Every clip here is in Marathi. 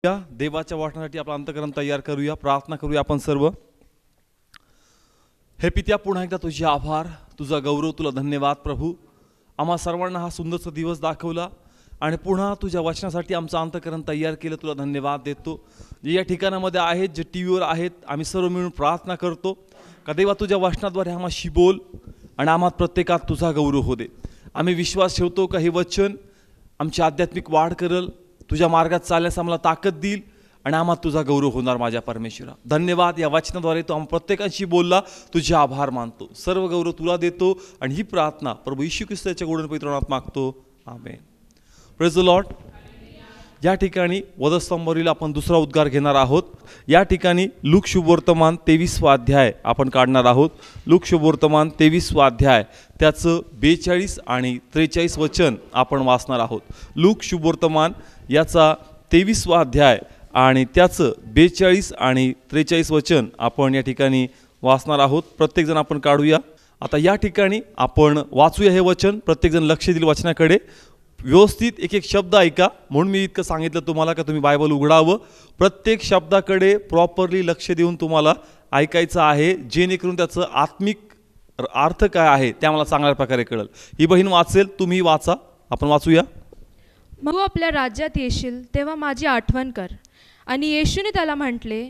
या देवाच्या वाटण्यासाठी आपलं अंतःकरण तयार करूया, प्रार्थना करूया आपण सर्व। हे पित्या, पुन्हा एकदा तुझे आभार, तुझा गौरव, तुला धन्यवाद प्रभू। आम्हा सर्वांना हा सुंदरसा दिवस दाखवला आणि पुन्हा तुझ्या वचनासाठी आमचं अंतःकरण तयार केलं, तुला धन्यवाद देतो। जे या ठिकाणामध्ये आहेत, जे टीव्हीवर आहेत, आम्ही सर्व मिळून प्रार्थना करतो का देवा तुझ्या वचनाद्वारे आम्हाशी बोल आणि आम्हात प्रत्येकात तुझा गौरव हो दे। आम्ही विश्वास ठेवतो का हे वचन आमची आध्यात्मिक वाढ करेल, तुझ्या मार्गात चालण्यास आम्हाला ताकद देईल आणि आम्हाला तुझा गौरव होणार। माझ्या परमेश्वरा धन्यवाद, या वचनाद्वारे तू आम्हा प्रत्येकाशी बोलला, तुझे आभार मानतो। सर्व गौरव तुला देतो आणि ही प्रार्थना प्रभू येशू ख्रिस्ताच्या गोड पवित्र नामात मागतो, आमेन। Praise the Lord. या ठिकाणी वधस्तंभावरील आपण दुसरा उद्गार घेणार आहोत। या ठिकाणी लूक शुभवर्तमान 23वा अध्याय आपण काढणार आहोत। लूक शुभवर्तमान 23वा अध्याय त्याचं 42 आणि 43 वचन आपण वाचणार आहोत। लूक शुभवर्तमान याचा 23वा अध्याय आणि त्याचं 42 आणि 43 वचन आपण या ठिकाणी वाचणार आहोत। प्रत्येकजण आपण काढूया। आता या ठिकाणी आपण वाचूया हे वचन, प्रत्येकजण लक्ष देईल वचनाकडे, व्यवस्थित एक एक शब्द ऐका। म्हणून मी इतकं सांगितलं तुम्हाला का तुम्ही बायबल उघडावं, प्रत्येक शब्दाकडे प्रॉपरली लक्ष देऊन तुम्हाला ऐकायचं आहे, जेणेकरून त्याचं आत्मिक अर्थ काय आहे ते आम्हाला चांगल्या प्रकारे कळेल। ही बहीण वाचेल, तुम्ही वाचा, आपण वाचूया। मग तू आपल्या राज्यात येशील तेव्हा माझी आठवण कर। आणि येशूने त्याला म्हटले,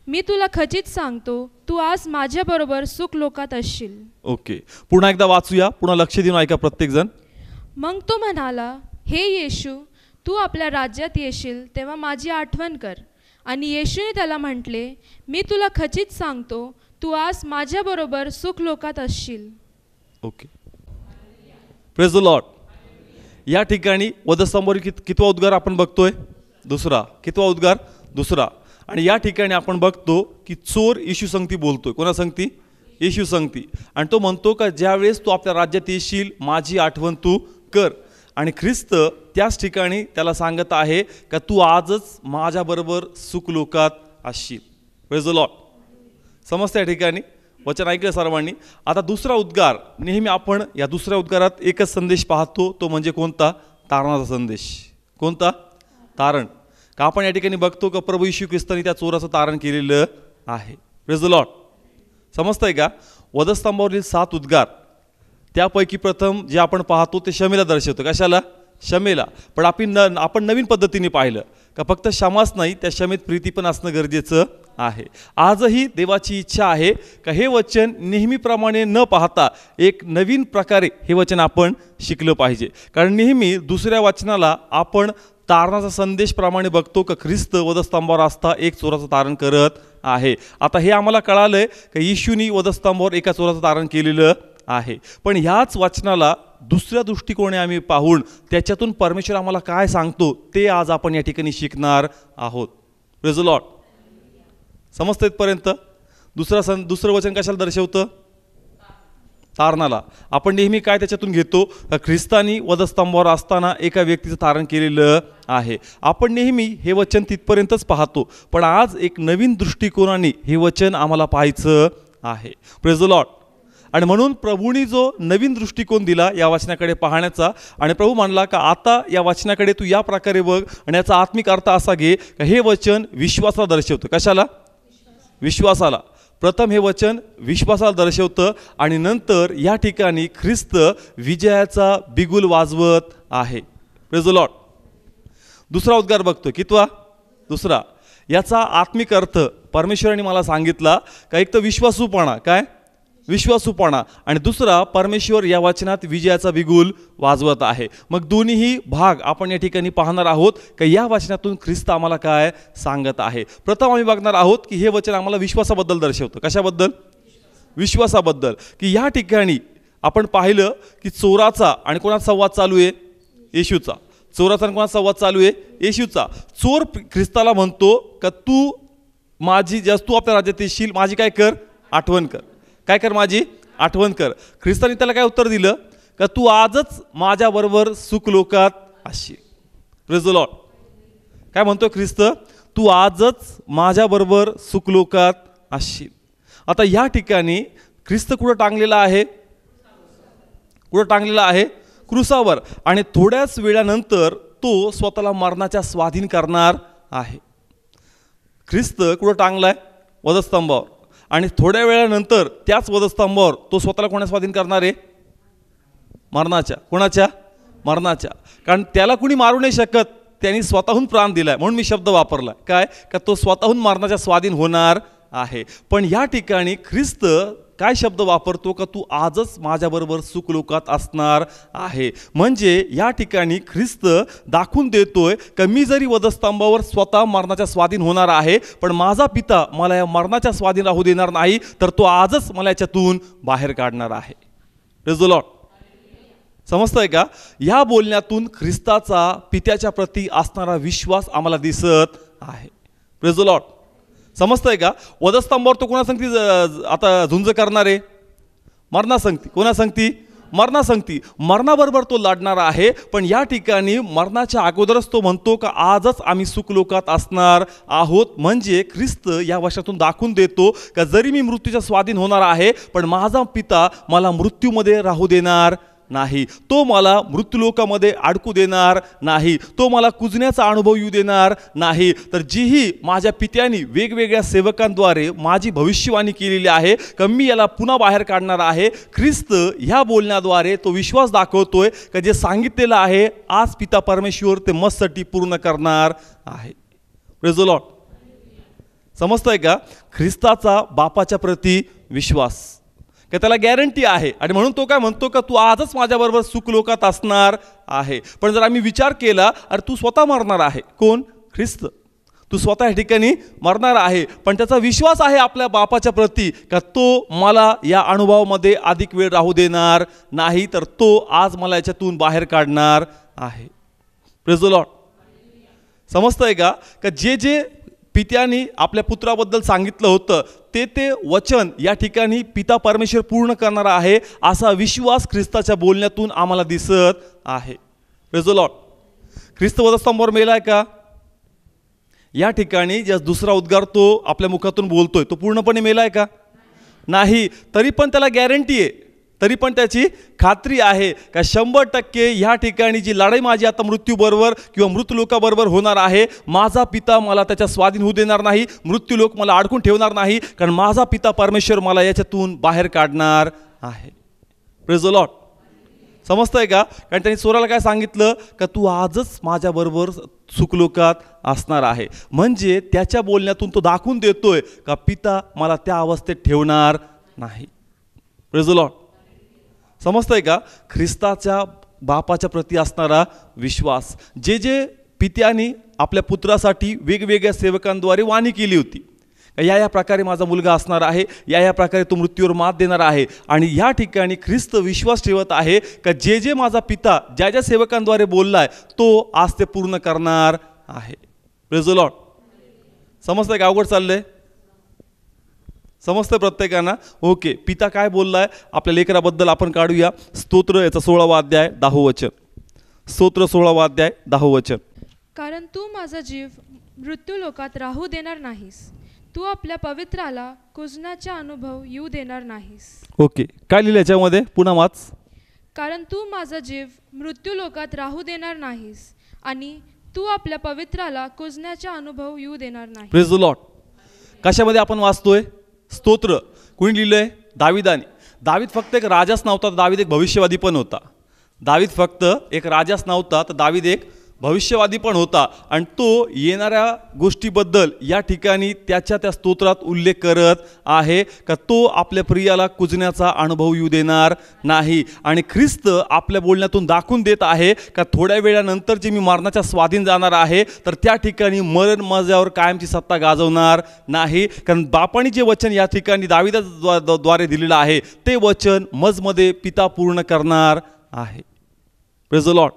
मी तुला खचित सांगतो, तू आज माझ्याबरोबर सुख लोकात असशील। ओके, पुन्हा एकदा वाचूया, पुन्हा लक्ष देऊन ऐका प्रत्येकजण। मग तो म्हणाला, हे येशू, तू आपल्या राज्यात येशील तेव्हा माझी आठवण कर। आणि येशूने त्याला म्हटले, मी तुला खचित सांगतो, तू आज माझ्याबरोबर सुख लोकात असशील। Okay, praise the Lord. या ठिकाणी वधस्तंभावरील कितवा उद्गार आपण बघतोय? दुसरा। कितवा उद्गार? दुसरा। आणि या ठिकाणी आपण बघतो की चोर येशू संगती बोलतोय। कोणा संगती? येशू संगती। आणि तो म्हणतो का ज्यावेळेस तू आपल्या राज्यात येशील माझी आठवण तू कर। आणि ख्रिस्त त्याच ठिकाणी त्याला सांगत आहे का तू आजच माझ्याबरोबर सुख लोकात असशील। Praise the Lord. समजतं या ठिकाणी? वचन ऐकलं सर्वांनी। आता दुसरा उद्गार, नेहमी आपण या दुसऱ्या उद्गारात एकच संदेश पाहतो, तो म्हणजे कोणता? तारणाचा संदेश। कोणता? तारण। का आपण या ठिकाणी बघतो का प्रभू येशू ख्रिस्ताने त्या चोराचं तारण केलेलं आहे। Praise the lord. समजतंय का? वधस्तंभावरील 7 उद्गार त्यापैकी प्रथम जे आपण पाहतो ते क्षमेला दर्शवतो। कशाला? क्षमेला। पण आपण नवीन पद्धतीने पाहिलं का फक्त क्षमाच नाही, त्या क्षमेत प्रीती पण असणं गरजेचं आहे। आजही देवाची इच्छा आहे का हे वचन नेहमीप्रमाणे न पाहता एक नवीन प्रकारे हे वचन आपण शिकलं पाहिजे। कारण नेहमी दुसऱ्या वचनाला आपण तारणाचा संदेश प्रमाणे बघतो का ख्रिस्त वधस्तंभावर असता एक चोराचं तारण करत आहे। आता हे आम्हाला कळालंय का येशूनी वधस्तंभावर एका चोराचं तारण केलेलं आहे। पण ह्याच वचनाला दुसऱ्या दृष्टिकोने आम्ही पाहून त्याच्यातून परमेश्वर आम्हाला काय सांगतो ते आज आपण या ठिकाणी शिकणार आहोत। Praise the Lord. समजतं इथपर्यंत? दुसरं वचन कशाला दर्शवतं? तारणाला। आपण नेहमी काय त्याच्यातून घेतो? ख्रिस्तानी वधस्तंभावर असताना एका व्यक्तीचं तारण केलेलं आहे। आपण नेहमी हे वचन तिथपर्यंतच पाहतो, पण आज एक नवीन दृष्टिकोनाने हे वचन आम्हाला पाहायचं आहे। Praise the Lord. आणि म्हणून प्रभूंनी जो नवीन दृष्टिकोन दिला या वचनाकडे पाहण्याचा, आणि प्रभू म्हणला का आता या वचनाकडे तू या प्रकारे बघ आणि याचा आत्मिक अर्थ असा घे का हे वचन विश्वासाला दर्शवतं। कशाला? विश्वासाला। प्रथम हे वचन विश्वासाला दर्शवतं आणि नंतर या ठिकाणी ख्रिस्त विजयाचा बिगुल वाजवत आहे। Praise the Lord. दुसरा उद्गार बघतो। कितवा? दुसरा। याचा आत्मिक अर्थ परमेश्वराने मला सांगितला का एक तर विश्वासूपणा, काय? विश्वासूपणा, आणि दुसरा परमेश्वर या वचनात विजयाचा बिगुल वाजवत आहे। मग दोन्हीही भाग आपण या ठिकाणी पाहणार आहोत का या वचनातून ख्रिस्त आम्हाला काय सांगत आहे। प्रथम आम्ही बघणार आहोत की हे वचन आम्हाला विश्वासाबद्दल दर्शवतं। कशाबद्दल? विश्वासाबद्दल। की या ठिकाणी आपण पाहिलं की चोराचा आणि कोणाचा संवाद चालू आहे? येशूचा। चोराचा आणि कोणाचा संवाद चालू आहे? येशूचा। चोर ख्रिस्ताला म्हणतो का तू तू आपल्या राज्यात येशील माझी काय कर? आठवण कर। काय कर? माझी आठवण कर। ख्रिस्ताने त्याला काय उत्तर दिलं का तू आजच माझ्याबरोबर सुख लोकात असशील। Praise the Lord. काय म्हणतोय ख्रिस्त? तू आजच माझ्याबरोबर सुख लोकात असशील। आता या ठिकाणी ख्रिस्त कुठं टांगलेला आहे? कुठं टांगलेला आहे? क्रूसावर। आणि थोड्याच वेळानंतर तो स्वतःला मरणाच्या स्वाधीन करणार आहे। ख्रिस्त कुठं टांगलाय? वधस्तंभावर. आणि थोड्या वेळानंतर त्याच वधस्तंभावर तो स्वतःला कोणा स्वाधीन करणार आहे? मरणाच्या. कोणाच्या? मरणाच्या. कारण त्याला कुणी मारू नाही शकत, त्यांनी स्वतःहून प्राण दिलाय. म्हणून मी शब्द वापरला काय, का तो स्वतःहून मरणाच्या स्वाधीन होणार आहे. पण या ठिकाणी ख्रिस्त काय शब्द वापरतो, का तू आजच माझ्याबरोबर सुखलोकात असणार आहे. म्हणजे या ठिकाणी ख्रिस्त दाखवून देतोय का मी जरी वधस्तंभावर स्वतः मरणाच्या स्वाधीन होणार आहे, पण माझा पिता मला या मरणाच्या स्वाधीन राहू देणार नाही, तर तो आजच मला याच्यातून बाहेर काढणार आहे. Praise the lord. समजतंय का? या बोलण्यातून ख्रिस्ताचा पित्याच्या प्रती असणारा विश्वास आम्हाला दिसत आहे. Praise the lord. समजतंय का? वधस्तंभावर तो कोणा संगती आता झुंज करणार आहे? मरणा संगती. कोणा संगती? मरणा संगती. मरणाबरोबर तो लढणार आहे. पण या ठिकाणी मरणाच्या अगोदरच तो म्हणतो का आजच आम्ही सुखलोकात असणार आहोत. म्हणजे ख्रिस्त या वर्षातून दाखवून देतो का जरी मी मृत्यूच्या स्वाधीन होणार आहे, पण माझा पिता मला मृत्यूमध्ये राहू देणार नाही. तो मला मृत्यूलोकामध्ये अडकू देणार नाही. तो मला कुजण्याचा अनुभव येऊ देणार नाही. तर जीही माझ्या पित्याने वेगवेगळ्या सेवकांद्वारे माझी भविष्यवाणी केलेली आहे का मी याला पुन्हा बाहेर काढणार आहे, ख्रिस्त ह्या बोलण्याद्वारे तो विश्वास दाखवतोय का जे सांगितलेलं आहे आज पिता परमेश्वर ते मस्तसाठी पूर्ण करणार आहे. Praise the lord. समजतंय का? ख्रिस्ताचा बापाच्या प्रती विश्वास का त्याला गॅरंटी आहे. आणि म्हणून तो काय म्हणतो का तू आजच माझ्याबरोबर सुखलोकात असणार आहे. पण जर आम्ही विचार केला, अरे तू स्वतः मरणार आहे. कोण? ख्रिस्त. तू स्वतः या ठिकाणी मरणार आहे, पण त्याचा विश्वास आहे आपल्या बापाच्या प्रती का तो मला या अनुभवामध्ये अधिक वेळ राहू देणार नाही, तर तो आज मला याच्यातून बाहेर काढणार आहे. Praise the lord. समजतंय का? का जे जे पित्याने आपल्या पुत्राबद्दल सांगितलं होतं ते वचन या ठिकाणी पिता परमेश्वर पूर्ण करणार आहे, असा विश्वास ख्रिस्ताच्या बोलण्यातून आम्हाला दिसत आहे. Praise the lord. ख्रिस्त वधस्तंभावर मेलाय का? या ठिकाणी ज्या दुसरा उद्गार तो आपल्या मुखातून बोलतोय तो पूर्णपणे मेलाय का? नाही. तरी पण त्याला गॅरंटी आहे, तरी पण त्याची खात्री आहे का 100% ह्या ठिकाणी जी लढाई माझी आता मृत्यूबरोबर किंवा मृत्यूलोकाबरोबर होणार आहे, माझा पिता मला त्याच्या स्वाधीन होऊ देणार नाही, मृत्यूलोक मला अडकून ठेवणार नाही, कारण माझा पिता परमेश्वर मला याच्यातून बाहेर काढणार आहे. Praise the lord. समजतंय का? कारण त्यांनी सोराला काय सांगितलं का तू आजच माझ्याबरोबर सुखलोकात असणार आहे. म्हणजे त्याच्या बोलण्यातून तो दाखवून देतोय का पिता मला त्या अवस्थेत ठेवणार नाही. Praise the lord. समजतंय का? ख्रिस्ताच्या बापाच्या प्रती असणारा विश्वास. जे जे पित्याने आपल्या पुत्रासाठी वेगवेगळ्या सेवकांद्वारे वाणी केली होती, या प्रकारे माझा मुलगा असणार आहे, या प्रकारे तो मृत्यूवर मात देणार आहे. आणि या ठिकाणी ख्रिस्त विश्वास ठेवत आहे का जे जे माझा पिता ज्या ज्या सेवकांद्वारे बोललाय तो आज ते पूर्ण करणार आहे. Praise the lord. समजतंय का? अवघड चाललंय? समजतंय प्रत्येकांना? ओके. पिता काय बोललाय आपल्या लेकराबद्दल आपण काढूया. स्तोत्र याचा 16वा अध्याय 10व वचन. स्तोत्र 16वा अध्याय 10व वचन. कारण तू माझा जीव मृत्यूलोकात राहू देणार नाहीस, तू आपल्या पवित्राला कुजण्याचा अनुभव येऊ देणार नाहीस. ओके. काय लिहिलं याच्यामध्ये? पुन्हा वाच. कारण तू माझा जीव मृत्यूलोकात राहू देणार नाहीस आणि तू आपल्या पवित्राला कुजण्याचा अनुभव येऊ देणार नाही. Praise the Lord. कशामध्ये आपण वाचतोय? स्तोत्र. कोणी लिहिलंय? दाविदाने. दावीद फक्त एक राजाच नव्हता, तर दावीद एक भविष्यवादी पण होता. दावीद फक्त एक राजाच नव्हता, तर दावीद एक भविष्यवादी पण होता. आणि तो येणाऱ्या गोष्टीबद्दल या ठिकाणी त्याच्या त्या स्तोत्रात उल्लेख करत आहे का तो आपल्या प्रियाला कुजण्याचा अनुभव येऊ देणार नाही. आणि ख्रिस्त आपल्या बोलण्यातून दाखवून देत आहे का थोड्या वेळानंतर जे मी मरणाच्या स्वाधीन जाणार आहे, तर त्या ठिकाणी मरण माझ्यावर कायमची सत्ता गाजवणार नाही. कारण बापाने जे वचन या ठिकाणी दाविदाद्वारे दिलेलं आहे ते वचन मजमध्ये पिता पूर्ण करणार आहे. Praise the lord.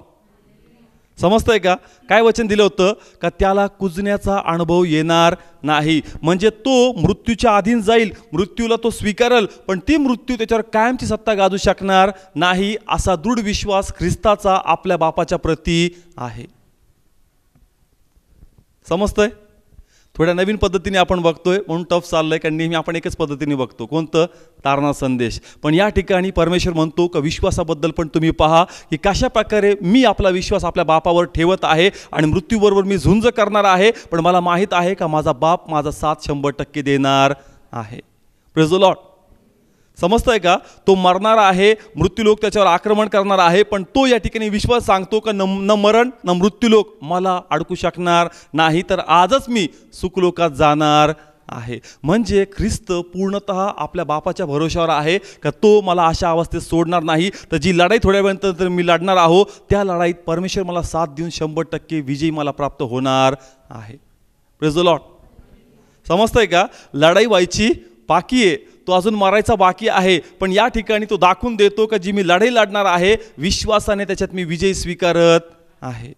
समजतंय का? काय वचन दिलं होतं का त्याला कुजण्याचा अनुभव येणार नाही. म्हणजे तो मृत्यूच्या अधीन जाईल, मृत्यूला तो स्वीकारेल, पण ती मृत्यू त्याच्यावर कायमची सत्ता गाजू शकणार नाही, असा दृढ विश्वास ख्रिस्ताचा आपल्या बापाच्या प्रती आहे. समजतंय? थोड्या नवीन पद्धतीने आपण बघतोय म्हणून टफ चाललंय, कारण नेहमी आपण एकच पद्धतीने बघतो. कोणतं? तारणा संदेश. पण या ठिकाणी परमेश्वर म्हणतो का विश्वासाबद्दल पण तुम्ही पहा की कशा प्रकारे मी आपला विश्वास आपल्या बापावर ठेवत आहे आणि मृत्यूबरोबर मी झुंज करणार आहे, पण मला माहीत आहे का माझा बाप माझा साथ 100% देणार आहे. Praise the lord. समजतंय का? तो मरणार आहे, मृत्यूलोक त्याच्यावर आक्रमण करणार आहे, पण तो या ठिकाणी विश्वास सांगतो का न मरण न मृत्यूलोक मला अडकू शकणार नाही, तर आजच मी सुखलोकात जाणार आहे. म्हणजे ख्रिस्त पूर्णतः आपल्या बापाच्या भरोशावर आहे का तो मला अशा अवस्थेत सोडणार नाही. तर जी लढाई थोड्या वेळानंतर मी लढणार आहो त्या लढाईत परमेश्वर मला साथ देऊन 100% विजयी मला प्राप्त होणार आहे. Praise the lord. समजतंय का? लढाई व्हायची बाकी आहे, तो अजून मरायचा बाकी आहे, पण या ठिकाणी तो दाखवून देतो का जी मी लढाई लढणार आहे विश्वासाने त्याच्यात मी विजय स्वीकारत आहे.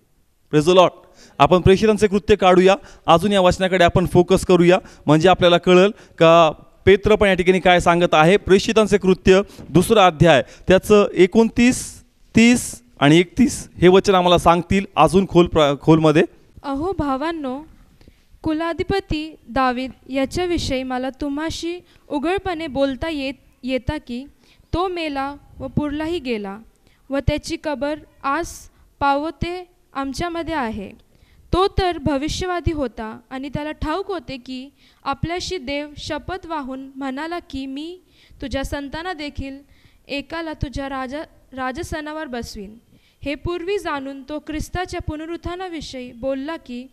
Praise the Lord. आपण प्रेषितांचे कृत्य काढूया, अजून या वचनाकडे आपण फोकस करूया, म्हणजे आपल्याला कळेल का पेत्र पण या ठिकाणी काय सांगत आहे. प्रेषितांचे कृत्य 2 अध्याय त्याचं 29, 30 आणि 31 हे वचन आम्हाला सांगतील अजून खोलमध्ये. अहो भावांनो, कुलाधिपती दावीद याच्याविषयी मला तुम्हाशी उघडपणे बोलता येता की तो मेला व पुरलाही गेला व त्याची कबर आज पावते आमच्यामध्ये आहे. तो तर भविष्यवादी होता आणि त्याला ठाऊक होते की आपल्याशी देव शपथ वाहून म्हणाला की मी तुझ्या संताना देखील एकाला तुझ्या राजसनावर बसवीन. हे पूर्वी जाणून तो ख्रिस्ताच्या पुनरुत्थानाविषयी बोलला की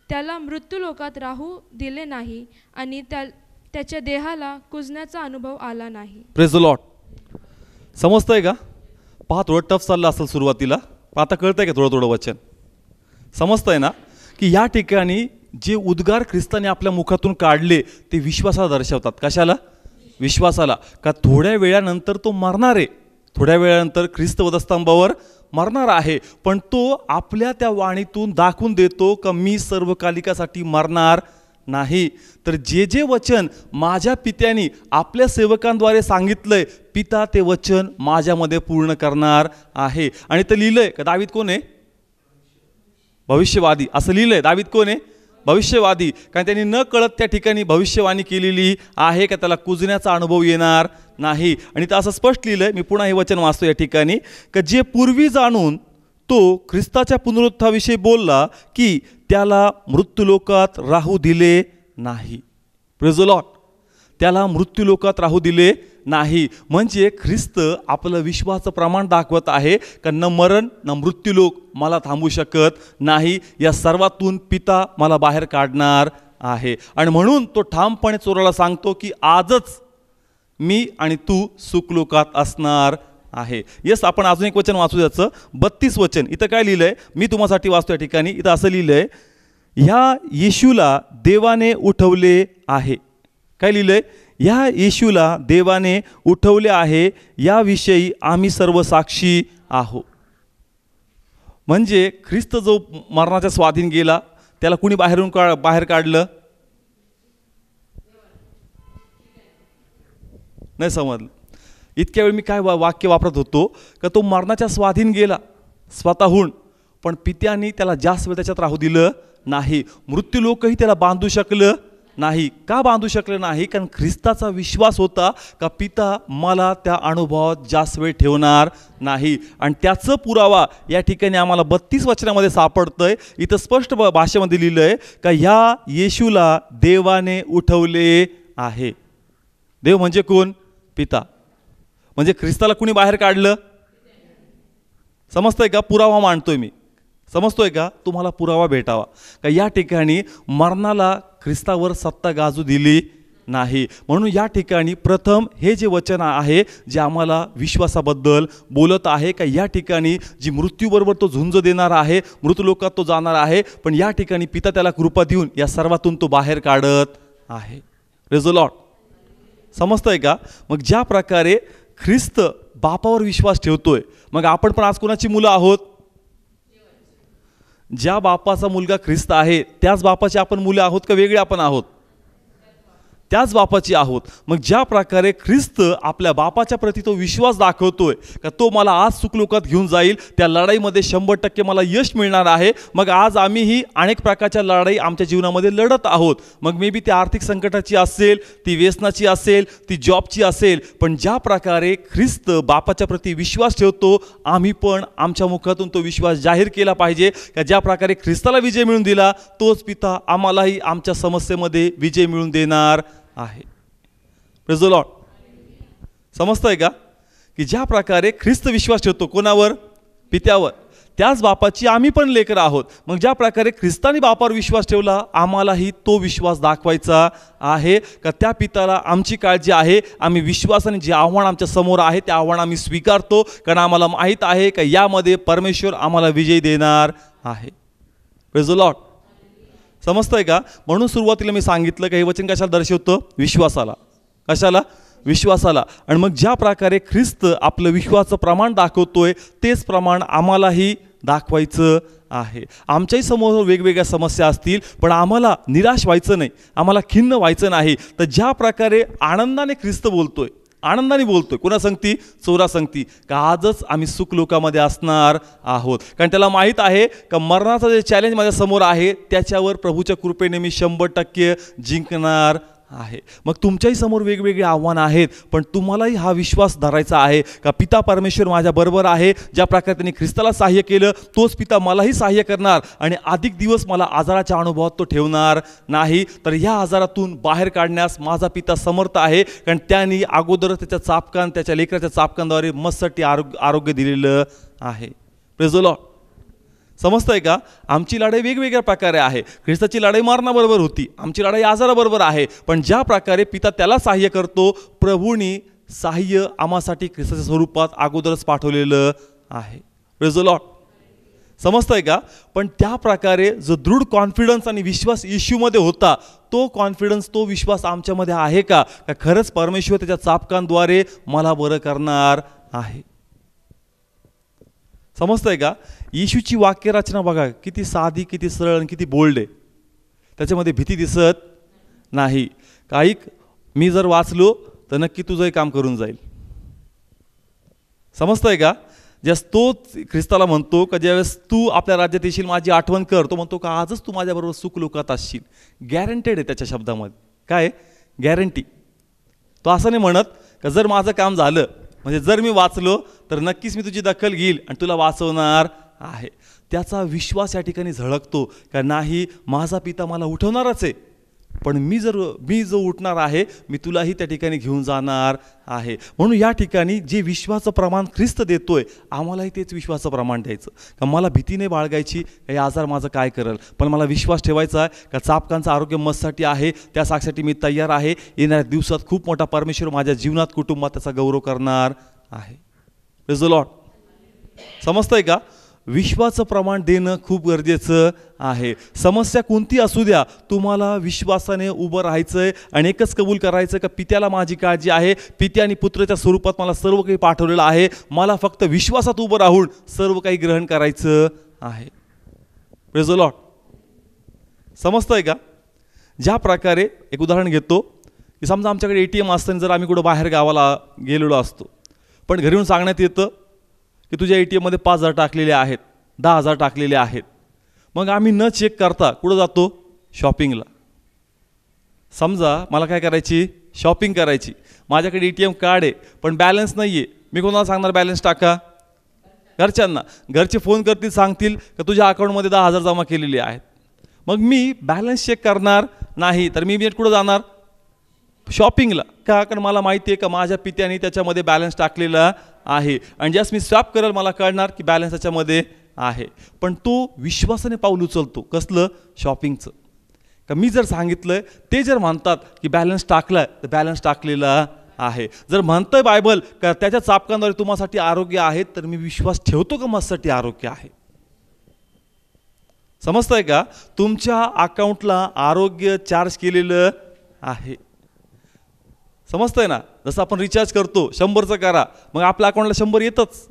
त्याला मृत्यूलोकात राहू दिले नाही आणि त्याच्या देहाला कुजण्याचा अनुभव आला नाही. Praise the lord. समजतंय का? पहा थोडं टफ चाललं असेल सुरुवातीला, आता कळतंय का थोडं वचन? समजतंय ना की या ठिकाणी जे उद्गार ख्रिस्ताने आपल्या मुखातून काढले ते विश्वासाला दर्शवतात. कशाला? विश्वासाला. का थोड्या वेळानंतर तो मरणार आहे, थोड्या वेळानंतर ख्रिस्त वधस्तंभावर मरणार आहे, पण तो आपल्या त्या वाणीतून दाखवून देतो का मी सर्वकालिकासाठी मरणार नाही. तर जे जे वचन माझ्या पित्याने आपल्या सेवकांद्वारे सांगितलंय पिता ते वचन माझ्यामध्ये पूर्ण करणार आहे. आणि ते लिहिलंय का दावीद कोण आहे? भविष्यवादी. असं लिहिलंय. दावीद कोण आहे? भविष्यवादी. कारण त्यांनी न कळत त्या ठिकाणी भविष्यवाणी केलेली आहे का त्याला कुजण्याचा अनुभव येणार नाही. आणि तर असं स्पष्ट लिहिलंय, मी पुन्हा हे वचन वाचतो या ठिकाणी, का जे पूर्वी जाणून तो ख्रिस्ताच्या पुनरुत्थानाविषयी बोलला की त्याला मृत्यूलोकात राहू दिले नाही. Praise the Lord. त्याला मृत्यूलोकात राहू दिले नाही, म्हणजे ख्रिस्त आपलं विश्वासाचं प्रमाण दाखवत आहे का न मरण न मृत्यूलोक मला थांबू शकत नाही, या सर्वातून पिता मला बाहेर काढणार आहे. आणि म्हणून तो ठामपणे चोराला सांगतो की आजच मी आणि तू सुखलोकात असणार आहे. येस, आपण अजून एक वचन वाचू त्याचं 32 वचन. इथं काय लिहिलंय मी तुम्हासाठी वाचतो या ठिकाणी. इथं असं लिहिलंय, ह्या येशूला देवाने उठवले आहे. काय लिहिलंय? ह्या येशूला देवाने उठवले आहे याविषयी आम्ही सर्व साक्षी आहो. म्हणजे ख्रिस्त जो मरणाच्या स्वाधीन गेला त्याला कुणी बाहेर काढलं? नाही समजलं. इतक्या वेळ मी काय वाक्य वापरत होतो का तो मरणाच्या स्वाधीन गेला स्वतःहून, पण पित्याने त्याला जास्त वेळ त्याच्यात राहू दिलं नाही. मृत्यूलोकही त्याला बांधू शकलं नाही. का बांधू शकलं नाही? कारण ख्रिस्ताचा विश्वास होता का पिता मला त्या अनुभवात जास्त वेळ ठेवणार नाही. आणि त्याचं पुरावा या ठिकाणी आम्हाला 32 वचनामध्ये सापडतंय. इथं स्पष्ट भाषेमध्ये लिहिलंय का ह्या येशूला देवाने उठवले आहे. देव म्हणजे कोण? पिता. म्हणजे ख्रिस्ताला कुणी बाहेर काढलं? समजतंय का? पुरावा मांडतोय मी. समजतोय का? तुम्हाला पुरावा भेटावा का या ठिकाणी मरणाला ख्रिस्तावर सत्ता गाजू दिली नाही. म्हणून या ठिकाणी प्रथम हे जे वचन आहे जे आम्हाला विश्वासाबद्दल बोलत आहे का या ठिकाणी जी मृत्यूबरोबर तो झुंज देणार आहे, मृत्यूलोकात तो जाणार आहे, पण या ठिकाणी पिता त्याला कृपा देऊन या सर्वातून तो बाहेर काढत आहे. Praise the lord. समजतंय का? मग ज्या प्रकारे ख्रिस्त बापावर विश्वास ठेवतोय, मग आपण पण आज कोणाची मुलं आहोत? ज्या बापाचा मुलगा ख्रिस्त आहे त्याच बापाचे आपण मुलं आहोत का वेगळे आपण आहोत? त्याच बापाची आहोत. मग ज्या प्रकारे ख्रिस्त आपल्या बापाच्या प्रती तो विश्वास दाखवतोय का तो मला आज सुखलोकात घेऊन जाईल, त्या लढाईमध्ये 100% मला यश मिळणार आहे. मग आज आम्हीही अनेक प्रकारच्या लढाई आमच्या जीवनामध्ये लढत आहोत. मग मे बी ती आर्थिक संकटाची असेल, ती व्यसनाची असेल, ती जॉबची असेल, पण ज्या प्रकारे ख्रिस्त बापाच्या प्रती विश्वास ठेवतो, आम्ही पण आमच्या मुखातून तो विश्वास जाहीर केला पाहिजे का ज्या प्रकारे ख्रिस्ताला विजय मिळवून दिला, तोच पिता आम्हालाही आमच्या समस्येमध्ये विजय मिळवून देणार आहे. Praise the lord. समजतंय का की ज्या प्रकारे ख्रिस्त विश्वास ठेवतो कोणावर? पित्यावर. त्याच बापाची आम्ही पण लेकरं आहोत. मग ज्या प्रकारे ख्रिस्तानी बापावर विश्वास ठेवला, आम्हालाही तो विश्वास दाखवायचा आहे का त्या पिताला आमची काळजी आहे. आम्ही विश्वासाने जे आव्हान आमच्या समोर आहे ते आव्हान आम्ही स्वीकारतो, कारण आम्हाला माहीत आहे का यामध्ये परमेश्वर आम्हाला विजय देणार आहे. Praise the lord. समजतंय का? म्हणून सुरुवातीला मी सांगितलं की हे वचन कशाला दर्शवतं? विश्वासाला. कशाला? विश्वासाला. आणि मग ज्या प्रकारे ख्रिस्त आपलं विश्वासाचं प्रमाण दाखवतोय, तेच प्रमाण आम्हालाही दाखवायचं आहे. आमच्याही समोर वेगवेगळ्या समस्या असतील, पण आम्हाला निराश व्हायचं नाही, आम्हाला खिन्न व्हायचं नाही. तर ज्या प्रकारे आनंदाने ख्रिस्त बोलतोय, आनंदाने बोलतोय, कुणा संगती? चोरा संगती, का आजच आम्ही सुख लोकामध्ये असणार आहोत. कारण त्याला माहीत आहे का मरणाचं जे चॅलेंज माझ्या समोर आहे त्याच्यावर प्रभूच्या कृपेने मी 100% जिंकणार आहे. मग तुमच्याही समोर वेगवेगळे आव्हानं आहेत, पण तुम्हालाही हा विश्वास धरायचा आहे का पिता परमेश्वर माझ्या बरोबर आहे. ज्या प्रकारे त्यांनी ख्रिस्ताला सहाय्य केलं, तोच पिता मलाही सहाय्य करणार आणि अधिक दिवस मला आजाराच्या अनुभवात तो ठेवणार नाही. तर ह्या आजारातून बाहेर काढण्यास माझा पिता समर्थ आहे, कारण त्यांनी अगोदरच त्याच्या चापकान, त्याच्या लेकराच्या चापकांद्वारे मस्तसाठी आरोग्य दिलेलं आहे. Praise the lord. समजतंय का? आमची लढाई वेगवेगळ्या प्रकारे आहे. ख्रिस्ताची लढाई मरणाबरोबर होती, आमची लढाई आजाराबरोबर आहे. पण ज्या प्रकारे पिता त्याला सहाय्य करतो, प्रभूंनी सहाय्य आम्हासाठी ख्रिस्ताच्या स्वरूपात अगोदरच पाठवलेलं आहे. Praise the lord. समजतंय का? पण त्या प्रकारे जो दृढ कॉन्फिडन्स आणि विश्वास येशूमध्ये होता, तो कॉन्फिडन्स, तो विश्वास आमच्यामध्ये आहे का खरंच परमेश्वर त्याच्या चापकांद्वारे मला बरं करणार आहे. समजतंय का? येशूची वाक्यरचना बघा, किती साधी, किती सरळ आणि किती बोल्ड आहे. त्याच्यामध्ये भीती दिसत नाही. काही मी जर वाचलो तर नक्की तुझंही काम करून जाईल. समजतंय का? ज्यास तो ख्रिस्ताला म्हणतो का ज्यावेळेस तू आपल्या राज्यात येशील माझी आठवण कर, तो म्हणतो का आजच तू माझ्याबरोबर सुख लोकात असशील. गॅरंटेड आहे त्याच्या शब्दामध्ये. काय? गॅरंटी. तो असं नाही म्हणत का जर माझं काम झालं, म्हणजे जर मी वाचलो तर नक्कीच मी तुझी दखल घेईल आणि तुला वाचवणार आहे. त्याचा विश्वास या ठिकाणी झळकतो का नाही, माझा पिता मला उठवणारच आहे, पण मी जो उठणार आहे मी तुलाही त्या ठिकाणी घेऊन जाणार आहे. म्हणून या ठिकाणी जे विश्वासाचं प्रमाण ख्रिस्त देतोय, आम्हालाही तेच विश्वासाचं प्रमाण द्यायचं का मला भीती नाही बाळगायची हे आजार माझं काय करेल, पण मला विश्वास ठेवायचा आहे का चापकांचं आरोग्य मस्तसाठी आहे, त्या साक्षीसाठी मी तयार आहे. येणाऱ्या दिवसात खूप मोठा परमेश्वर माझ्या जीवनात, कुटुंबात त्याचा गौरव करणार आहे. Praise the lord. समजतंय का? विश्वासाचं प्रमाण देणं खूप गरजेचं आहे. समस्या कोणती असू द्या, तुम्हाला विश्वासाने उभं राहायचंय आणि एकच कबूल करायचं का पित्याला माझी काळजी आहे, पित्याने पुत्राच्या स्वरूपात मला सर्व काही पाठवलेलं आहे, मला फक्त विश्वासात उभं राहून सर्व काही ग्रहण करायचं आहे. Praise the lord. समजतंय का? ज्या प्रकारे एक उदाहरण घेतो की समजा आमच्याकडे ATM असताना जर आम्ही कुठं बाहेर गावाला गेलेलो असतो, पण घरी येऊन सांगण्यात येतं की तुझ्या ATM मध्ये 5,000 टाकलेले आहेत, 10,000 टाकलेले आहेत. मग आम्ही न चेक करता कुठं जातो? शॉपिंगला. समजा मला काय करायची? शॉपिंग करायची. माझ्याकडे ATM कार्ड आहे पण बॅलन्स नाही आहे. मी कोणाला सांगणार बॅलन्स टाका? घरच्यांना. घरचे फोन करतील, सांगतील का तुझ्या अकाउंटमध्ये 10,000 जमा केलेले आहेत. मग मी बॅलन्स चेक करणार नाही, तर मी कुठं जाणार? शॉपिंगला. का? कारण मला माहिती आहे का माझ्या पित्याने त्याच्यामध्ये बॅलन्स टाकलेला आहे आणि ज्यास मी स्वॅप करेल मला कळणार की बॅलन्स त्याच्यामध्ये आहे. पण तो विश्वासाने पाऊल उचलतो. कसलं? शॉपिंगचं. का मी जर सांगितलं, ते जर म्हणतात की बॅलन्स टाकलाय तर बॅलन्स टाकलेला आहे. जर म्हणतंय बायबल का त्याच्या चापकांद्वारे तुम्हासाठी आरोग्य आहे, तर मी विश्वास ठेवतो का माझ्यासाठी आरोग्य आहे. समजतंय का? तुमच्या अकाउंटला आरोग्य चार्ज केलेलं आहे. समजतंय ना? जसं आपण रिचार्ज करतो 100चं करा, मग आपल्या अकाउंटला 100 येतच.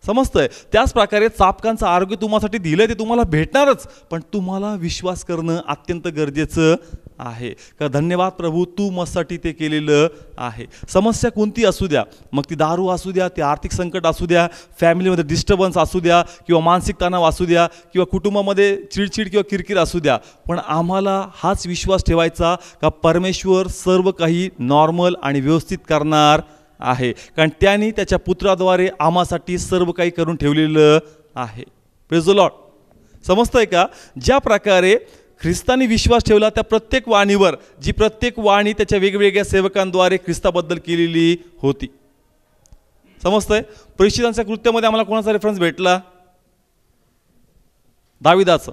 समजतंय? त्याच प्रकारे चापकांचं आरोग्य तुम्हासाठी दिलंय, ते तुम्हाला भेटणारच, पण तुम्हाला विश्वास करणं अत्यंत गरजेचं आहे का धन्यवाद प्रभू तू माझ्यासाठी ते केलेलं आहे. समस्या कोणती असू द्या, मग ती दारू असू द्या, ती आर्थिक संकट असू द्या, फॅमिलीमध्ये डिस्टर्बन्स असू द्या किंवा मानसिक तणाव असू द्या किंवा कुटुंबामध्ये चिडचिड किंवा किरकिर असू द्या, पण आम्हाला हाच विश्वास ठेवायचा का परमेश्वर सर्व काही नॉर्मल आणि व्यवस्थित करणार आहे, कारण त्यांनी त्याच्या पुत्राद्वारे आम्हासाठी सर्व काही करून ठेवलेलं आहे. Praise the lord. समजतंय का? ज्या प्रकारे ख्रिस्तानी विश्वास ठेवला त्या प्रत्येक वाणीवर, जी प्रत्येक वाणी त्याच्या वेगवेगळ्या सेवकांद्वारे ख्रिस्ताबद्दल केलेली होती. समजतंय? प्रेषितांच्या कृत्यामध्ये आम्हाला कोणाचा रेफरन्स भेटला? दाविदाचं.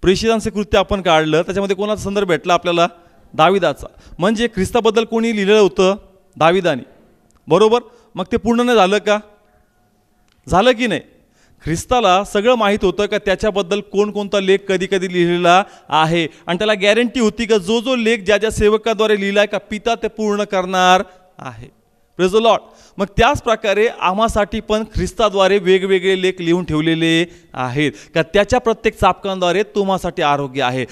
प्रेषितांचे कृत्य आपण काढलं, त्याच्यामध्ये कोणाचा संदर्भ भेटला आपल्याला? दाविदाचा. म्हणजे ख्रिस्ताबद्दल कोणी लिहिलेलं होतं? दाविदानी. बरोबर. मग ते पूर्ण नाही झालं का? झालं की नाही? ख्रिस्ताला सगळं माहीत होतं का त्याच्याबद्दल कोणकोणता लेख कधी कधी लिहिलेला आहे, आणि त्याला गॅरंटी होती का जो जो लेख ज्या ज्या सेवकाद्वारे लिहिला आहे का पिता ते पूर्ण करणार आहे. Praise the Lord. मग त्याच प्रकारे आम्हासाठी पण ख्रिस्ताद्वारे वेगवेगळे लेख लिहून ठेवलेले आहेत का त्याच्या प्रत्येक चापकांद्वारे तुम्हासाठी आरोग्य आहे.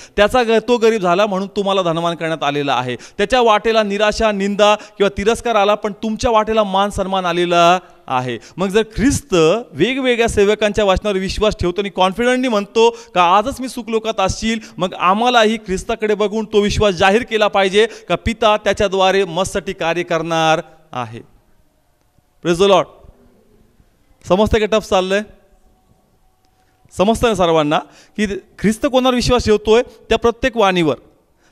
तो गरीब झाला म्हणून तुम्हाला धनवान करण्यात आलेला आहे. त्याच्या वाटेला निराशा, निंदा किंवा तिरस्कार आला, पण तुमच्या वाटेला मान सन्मान आलेला आहे. मग जर ख्रिस्त वेगवेगळ्या सेवकांच्या वचनावर विश्वास ठेवतो आणि कॉन्फिडंटली म्हणतो का आजच मी सुखलोकात असशील, मग आम्हालाही ख्रिस्ताकडे बघून तो विश्वास जाहीर केला पाहिजे का पिता त्याच्याद्वारे मस्साठी कार्य करणार आहे. Praise the lord. समजतंय का? टफ चाललंय? समजतंय सर्वांना की ख्रिस्त कोणावर विश्वास ठेवतोय? त्या प्रत्येक वाणीवर,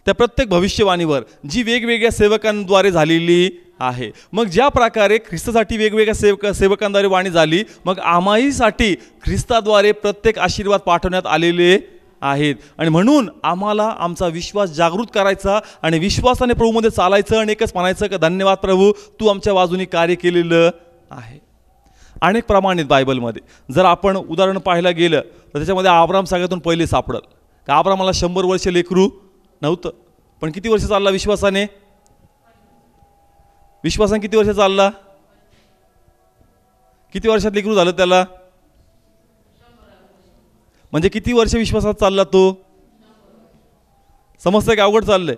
त्या प्रत्येक भविष्यवाणीवर जी वेगवेगळ्या सेवकांद्वारे झालेली आहे. मग ज्या प्रकारे ख्रिस्तासाठी वेगवेगळ्या सेवकांद्वारे वाणी झाली, मग आम्हाहीसाठी ख्रिस्ताद्वारे प्रत्येक आशीर्वाद पाठवण्यात आलेले आहेत. आणि म्हणून आम्हाला आमचा विश्वास जागृत करायचा आणि विश्वासाने प्रभूमध्ये चालायचं आणि एकच म्हणायचं का धन्यवाद प्रभू तू आमच्या बाजूने कार्य केलेलं आहे. अनेक प्रमाणित बायबलमध्ये जर आपण उदाहरण पाहायला गेलं तर त्याच्यामध्ये अब्राहम सगळ्यातून पहिले सापडल. का अब्राहमाला 100 वर्ष लेकरू नव्हतं, पण किती वर्ष चालला विश्वासाने? विश्वासाने किती वर्ष चालला? किती वर्षात लेकरू झालं त्याला? म्हणजे किती वर्ष विश्वासात चालला तो? समजतंय का? अवघड चाललंय.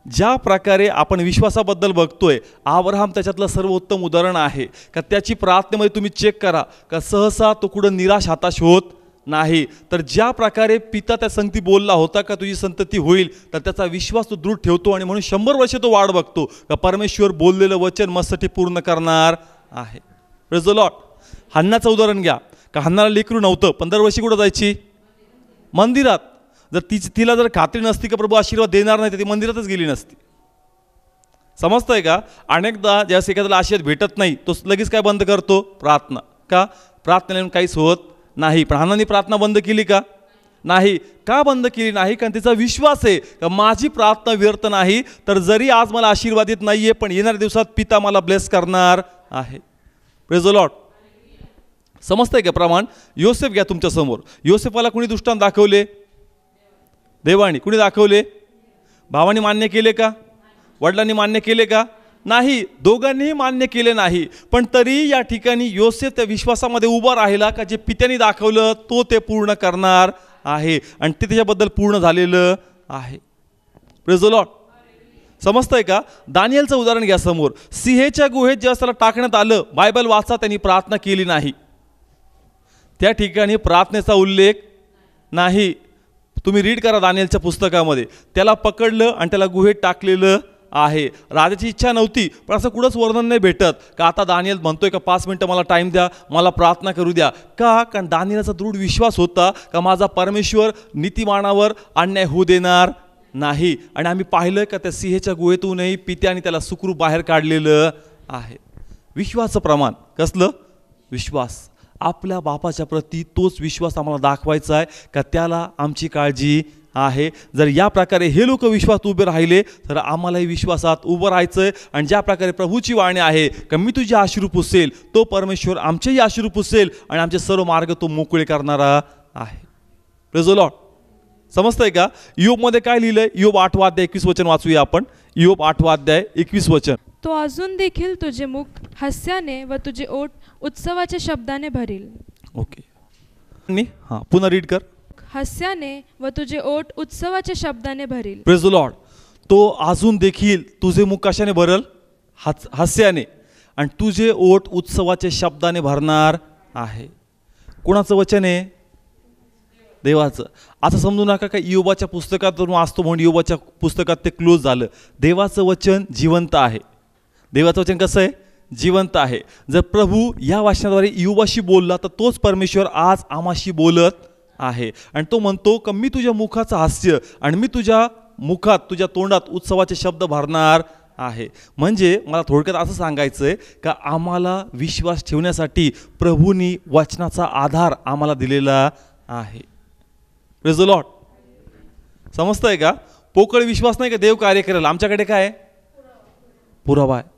ज्या प्रकारे आपण विश्वासाबद्दल बघतोय, अब्राहम त्याच्यातलं सर्वोत्तम उदाहरण आहे का त्याची प्रार्थनेमध्ये तुम्ही चेक करा का सहसा तो कुठं निराश हताश होत नाही. तर ज्या प्रकारे पिता त्या संगती बोलला होता का तुझी संतती होईल, तर त्याचा विश्वास तो दृढ ठेवतो आणि म्हणून 100 वर्ष तो वाट बघतो का परमेश्वर बोललेलं वचन मस्साठी पूर्ण करणार आहे. Praise the Lord. हन्नाचं उदाहरण घ्या का हन्नाला लेकरू नव्हतं, पण दरवर्षी कुठं जायची? मंदिरात. जर तिला जर खात्री नसती का प्रभू आशीर्वाद देणार नाही तर ती मंदिरातच गेली नसती. समजतंय का? अनेकदा ज्यावेळेस एखाद्याला आशीर्वाद भेटत नाही तो लगेच काय बंद करतो? प्रार्थना. का? प्रार्थनेने काहीच होत नाही. पण हन्नाने प्रार्थना बंद केली का? नाही. का बंद केली नाही? कारण तिचा विश्वास आहे का माझी प्रार्थना व्यर्थ नाही, तर जरी आज मला आशीर्वादित नाहीये पण येणाऱ्या दिवसात पिता मला ब्लेस करणार आहे. Praise the lord. समजतंय का प्रमाण? योसेफ घ्या तुमच्या समोर. योसेफाला कुणी दृष्टांत दाखवले? देवानी. कुणी दाखवले? भावानी मान्य केले का? वडिलांनी मान्य केले का? नाही. दोघांनीही मान्य केले नाही. पण तरी या ठिकाणी योसेफ त्या विश्वासामध्ये उभा राहिला का जे पित्याने दाखवलं तो ते पूर्ण करणार आहे, आणि ते त्याच्याबद्दल पूर्ण झालेलं आहे. Praise the lord. समजतंय का? दानिएलचं उदाहरण घ्या समोर. सिंहाच्या गुहेत जेव्हा त्याला टाकण्यात आलं, बायबल वाचा, त्यांनी प्रार्थना केली नाही. त्या ठिकाणी प्रार्थनेचा उल्लेख नाही. तुम्ही रीड करा दानिएलच्या पुस्तकामध्ये. त्याला पकडलं आणि त्याला गुहेत टाकलेलं आहे. राजाची इच्छा नव्हती, पण असं कुठंच वर्णन नाही भेटत का आता दानिएल म्हणतोय का 5 मिनिटं मला टाईम द्या, मला प्रार्थना करू द्या. का? कारण दानिएलचा दृढ विश्वास होता का माझा परमेश्वर नीतिमानावर अन्याय होऊ देणार नाही. आणि आम्ही पाहिलं का त्या सिंहाच्या गुहेतूनही पित्याने त्याला सुखरूप बाहेर काढलेलं आहे. विश्वासाचं प्रमाण कसलं? विश्वास. आपल्या बापाच्या प्रती तोच विश्वास आम्हाला दाखवायचा आहे का त्याला आमची काळजी आहे. जर या प्रकारे हे लोक विश्वास उभे राहिले तर आम्हालाही विश्वासात उभं राहायचं आहे. आणि ज्या प्रकारे प्रभूची वाणी आहे का मी तुझे अश्रू पुसेल, तो परमेश्वर आमचेही अश्रू पुसेल आणि आमचे सर्व मार्ग तो मोकळे करणारा आहे. Praise the lord. समजतंय का? इयोबमध्ये काय लिहिलंय? इयोब 8 अध्याय 21 वचन वाचूया आपण. इयोब 8 अध्याय 21 वचन. तो अजून देखील तुझे मुख हास्याने व तुझे ओठ उत्सवाच्या शब्दाने भरील. ओके. हां, पुन्हा रीड कर. हास्याने व तुझे ओठ उत्सवाच्या शब्दाने भरील. Praise the Lord. तो अजून देखील तुझे मुख कशाने भरल? हास्याने. आणि तुझे ओठ उत्सवाच्या शब्दाने भरणार आहे. कोणाचं वचन आहे? देवाचं. असं समजू नका का इयोबाच्या पुस्तकातून वाचतो म्हणून इयोबाच्या पुस्तकात ते क्लोज झालं. देवाचं वचन जिवंत आहे. देवाचं वचन कसं आहे? जिवंत आहे. जर प्रभू या वाचनाद्वारे इयोबाशी बोलला तर तोच परमेश्वर आज आम्हाशी बोलत आहे. आणि तो म्हणतो की मी तुझ्या मुखाचं हास्य आणि मी तुझ्या मुखात, तुझ्या तोंडात उत्सवाचे शब्द भरणार आहे. म्हणजे मला थोडक्यात असं सांगायचं आहे का आम्हाला विश्वास ठेवण्यासाठी प्रभूंनी वचनाचा आधार आम्हाला दिलेला आहे. Praise the lord. समजतंय का? पोकळ विश्वास नाही का देव कार्य करेल. आमच्याकडे काय आहे? पुरावा आहे.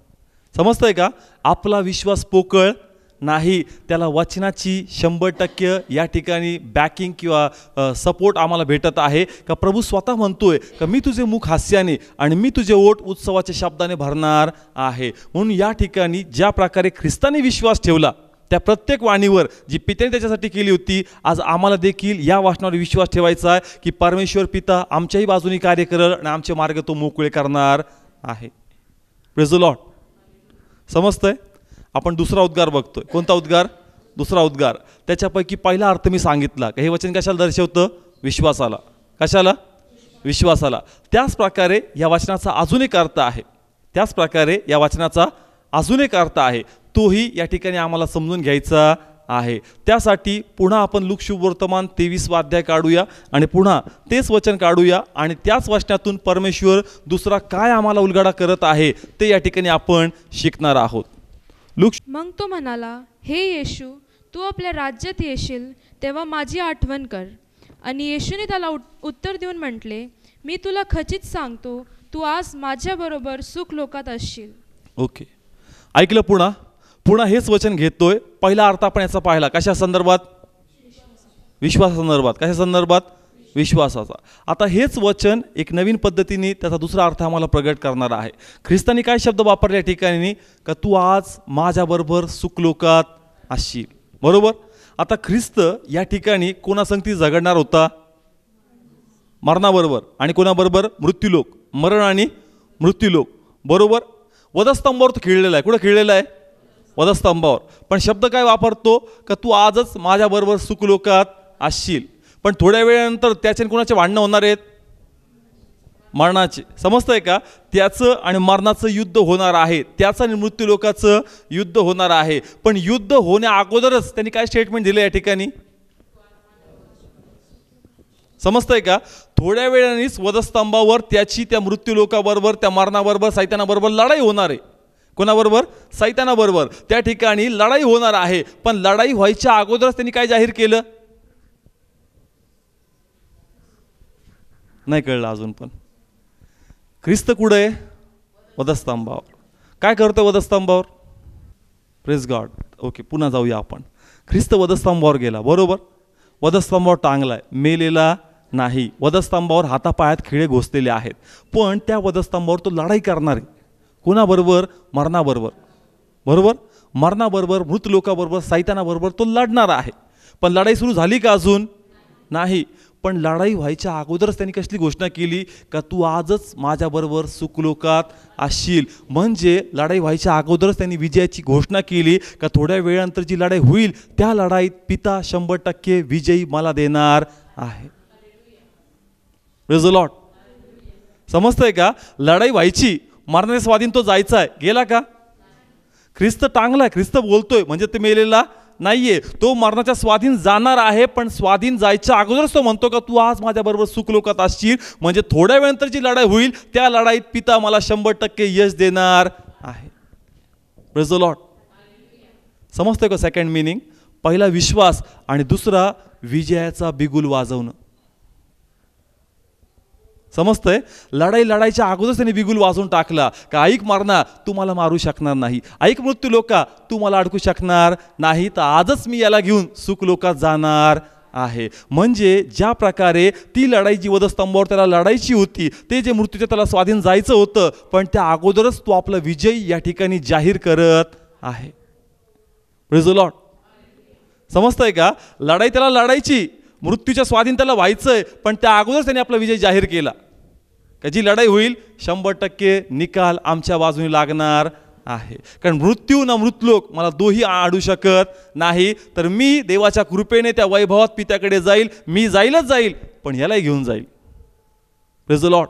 समजतंय का? आपला विश्वास पोकळ नाही. त्याला वचनाची 100% या ठिकाणी बॅकिंग किंवा सपोर्ट आम्हाला भेटत आहे का प्रभू स्वतः म्हणतोय का मी तुझे मुख हास्याने आणि मी तुझे ओठ उत्सवाच्या शब्दाने भरणार आहे. म्हणून या ठिकाणी ज्या प्रकारे ख्रिस्ताने विश्वास ठेवला त्या प्रत्येक वाणीवर जी पित्याने त्याच्यासाठी केली होती, आज आम्हाला देखील या वाचनावर विश्वास ठेवायचा आहे की परमेश्वर पिता आमच्याही बाजूनी कार्य करेल आणि आमचे मार्ग तो मोकळे करणार आहे. Praise the lord. समजतंय? आपण दुसरा उद्गार बघतोय. कोणता उद्गार? दुसरा उद्गार. त्याच्यापैकी पहिला अर्थ मी सांगितला की हे वचन कशाला दर्शवतं? विश्वासाला. कशाला? विश्वासाला. त्याच प्रकारे या वचनाचा अजून एक अर्थ आहे. त्याच प्रकारे या वचनाचा अजून एक अर्थ आहे. तोही या ठिकाणी आम्हाला समजून घ्यायचा आहे. त्यासाठी पुन्हा आपण लूक शुभवर्तमान 23 अध्याय काढूया आणि पुन्हा तेच वचन काढूया आणि त्याच वचनातून परमेश्वर दुसरा काय आम्हाला उलगडा करत आहे ते या ठिकाणी आपण शिकणार आहोत. मग तो म्हणाला, हे येशू, तू आपल्या राज्यात येशील तेव्हा माझी आठवण कर. आणि येशूने त्याला उत्तर देऊन म्हटले, मी तुला खचित सांगतो, तू आज माझ्याबरोबर सुख लोकात असशील. ओके. ऐकलं? पुन्हा हेच वचन घेतोय. पहिला अर्थ आपण याचा पाहिला. कशा संदर्भात? विश्वासासंदर्भात. कशा संदर्भात? विश्वासाचा. आता हेच वचन एक नवीन पद्धतीने त्याचा दुसरा अर्थ आम्हाला प्रगट करणार आहे. ख्रिस्तानी काय शब्द वापरले या ठिकाणी? का तू आज माझ्याबरोबर सुखलोकात असशील. बरोबर. आता ख्रिस्त या ठिकाणी कोणासंगती झगडणार होता? मरणाबरोबर. आणि कोणाबरोबर? मृत्यूलोक. मरण आणि मृत्यूलोक. बरोबर. वधस्तंभावर तो खिळलेला आहे. कुठं खिळलेला आहे? वधस्तंभावर. पण शब्द काय वापरतो? का तू आजच माझ्याबरोबर सुखलोकात असशील. पण थोड्या वेळानंतर त्याचे कोणाचे भांडणं होणार आहेत? मरणाचे. समजतंय का? त्याचं आणि मरणाचं युद्ध होणार आहे. त्याचं आणि मृत्यूलोकाचं युद्ध होणार आहे. पण युद्ध होण्या अगोदरच त्यांनी काय स्टेटमेंट दिलं या ठिकाणी? समजतंय का? थोड्या वेळानेच वधस्तंभावर त्याची त्या मृत्यूलोकाबरोबर, त्या मरणाबरोबर, सैतानाबरोबर लढाई होणार आहे. कोणाबरोबर? सैतानाबरोबर. त्या ठिकाणी लढाई होणार आहे. पण लढाई व्हायच्या अगोदरच त्यांनी काय जाहीर केलं? नाही कळलं अजून. पण ख्रिस्त कुठं आहे? वधस्तंभावर. काय करतो वधस्तंभावर? Praise God. ओके. पुन्हा जाऊया आपण. ख्रिस्त वधस्तंभावर गेला. बरोबर. वधस्तंभावर टांगलाय. मेलेला नाही. वधस्तंभावर हातापायात खिळे घोसलेले आहेत. पण त्या वधस्तंभावर तो लढाई करणार आहे. कोणाबरोबर? मरणाबरोबर. बरोबर. मरणाबरोबर, मृत लोकाबरोबर, सैतानाबरोबर तो लढणार आहे. पण लढाई सुरू झाली का अजून? नाही. पण लढाई व्हायच्या अगोदरच त्यांनी कसली घोषणा केली? का तू आजच माझ्याबरोबर सुखलोकात असशील. म्हणजे लढाई व्हायच्या अगोदरच त्यांनी विजयाची घोषणा केली का थोड्या वेळानंतर जी लढाई होईल त्या लढाईत पिता 100% विजयी मला देणार आहे. Praise the lord. समजतंय का? लढाई व्हायची. मरणाच्या स्वाधीन तो जायचा आहे. गेला का? ख्रिस्त टांगलाय. ख्रिस्त बोलतोय म्हणजे ते मेलेला नाहीये. तो मरणाच्या स्वाधीन जाणार आहे. पण स्वाधीन जायच्या अगोदरच तो म्हणतो का तू आज माझ्याबरोबर सुखलोकात असशील. म्हणजे थोड्या वेळानंतर जी लढाई होईल त्या लढाईत पिता मला 100% यश देणार आहे. Praise the lord. समजतंय का? Second meaning. पहिला विश्वास आणि दुसरा विजयाचा बिगुल वाजवणं. समजतंय? लढाईच्या अगोदरच त्यांनी बिगुल वाजवून टाकला का ऐक मरणा, तू मला मारू शकणार नाही. ऐक मृत्यू लोका, तू मला अडकू शकणार नाही. तर आजच मी याला घेऊन सुखलोकात जाणार आहे. म्हणजे ज्या प्रकारे ती लढाई जी वधस्तंभावर त्याला लढायची होती, ते जे मृत्यूच्या त्याला स्वाधीन जायचं होतं, पण त्या अगोदरच तो आपला विजय या ठिकाणी जाहीर करत आहे. Praise the lord. समजतंय का? लढाई त्याला लढायची. मृत्यूच्या स्वाधीन त्याला व्हायचंय, पण त्या अगोदर त्याने आपला विजय जाहीर केला का जी लढाई होईल 100% निकाल आमच्या बाजूने लागणार आहे. कारण मृत्यू ना मृतलोक मला दोही आडू शकत नाही. तर मी देवाच्या कृपेने त्या वैभवात पित्याकडे जाईल, मी जाईलच जाईल, पण यालाही घेऊन जाईल. Praise the lord.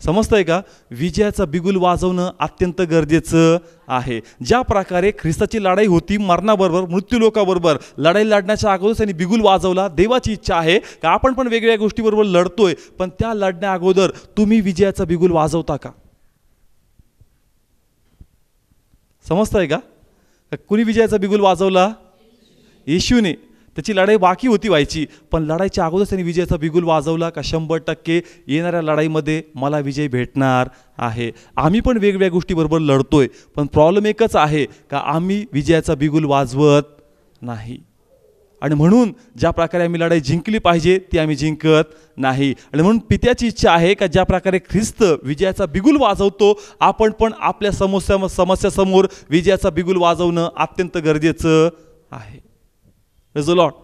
समजतंय का? विजयाचा बिगुल वाजवणं अत्यंत गरजेचं आहे. ज्या प्रकारे ख्रिस्ताची लढाई होती मरणाबरोबर, मृत्यूलोकाबरोबर, लढाई लढण्याच्या अगोदर त्यांनी बिगुल वाजवला. देवाची इच्छा आहे का आपण पण वेगवेगळ्या गोष्टीबरोबर लढतोय, पण त्या लढण्या अगोदर तुम्ही विजयाचा बिगुल वाजवता का? समजतंय का? कुणी विजयाचा बिगुल वाजवला? येशूने. त्याची लढाई बाकी होती व्हायची, पण लढाईच्या अगोदर त्यांनी विजयाचा बिगुल वाजवला का 100% येणाऱ्या लढाईमध्ये मला विजय भेटणार आहे. आम्ही पण वेगवेगळ्या गोष्टीबरोबर लढतोय, पण प्रॉब्लेम एकच आहे का आम्ही विजयाचा बिगुल वाजवत नाही. आणि म्हणून ज्या प्रकारे आम्ही लढाई जिंकली पाहिजे ती आम्ही जिंकत नाही. आणि म्हणून पित्याची इच्छा आहे का ज्या प्रकारे ख्रिस्त विजयाचा बिगुल वाजवतो, आपण पण आपल्या समस्यासमोर विजयाचा बिगुल वाजवणं अत्यंत गरजेचं आहे. Praise the lord.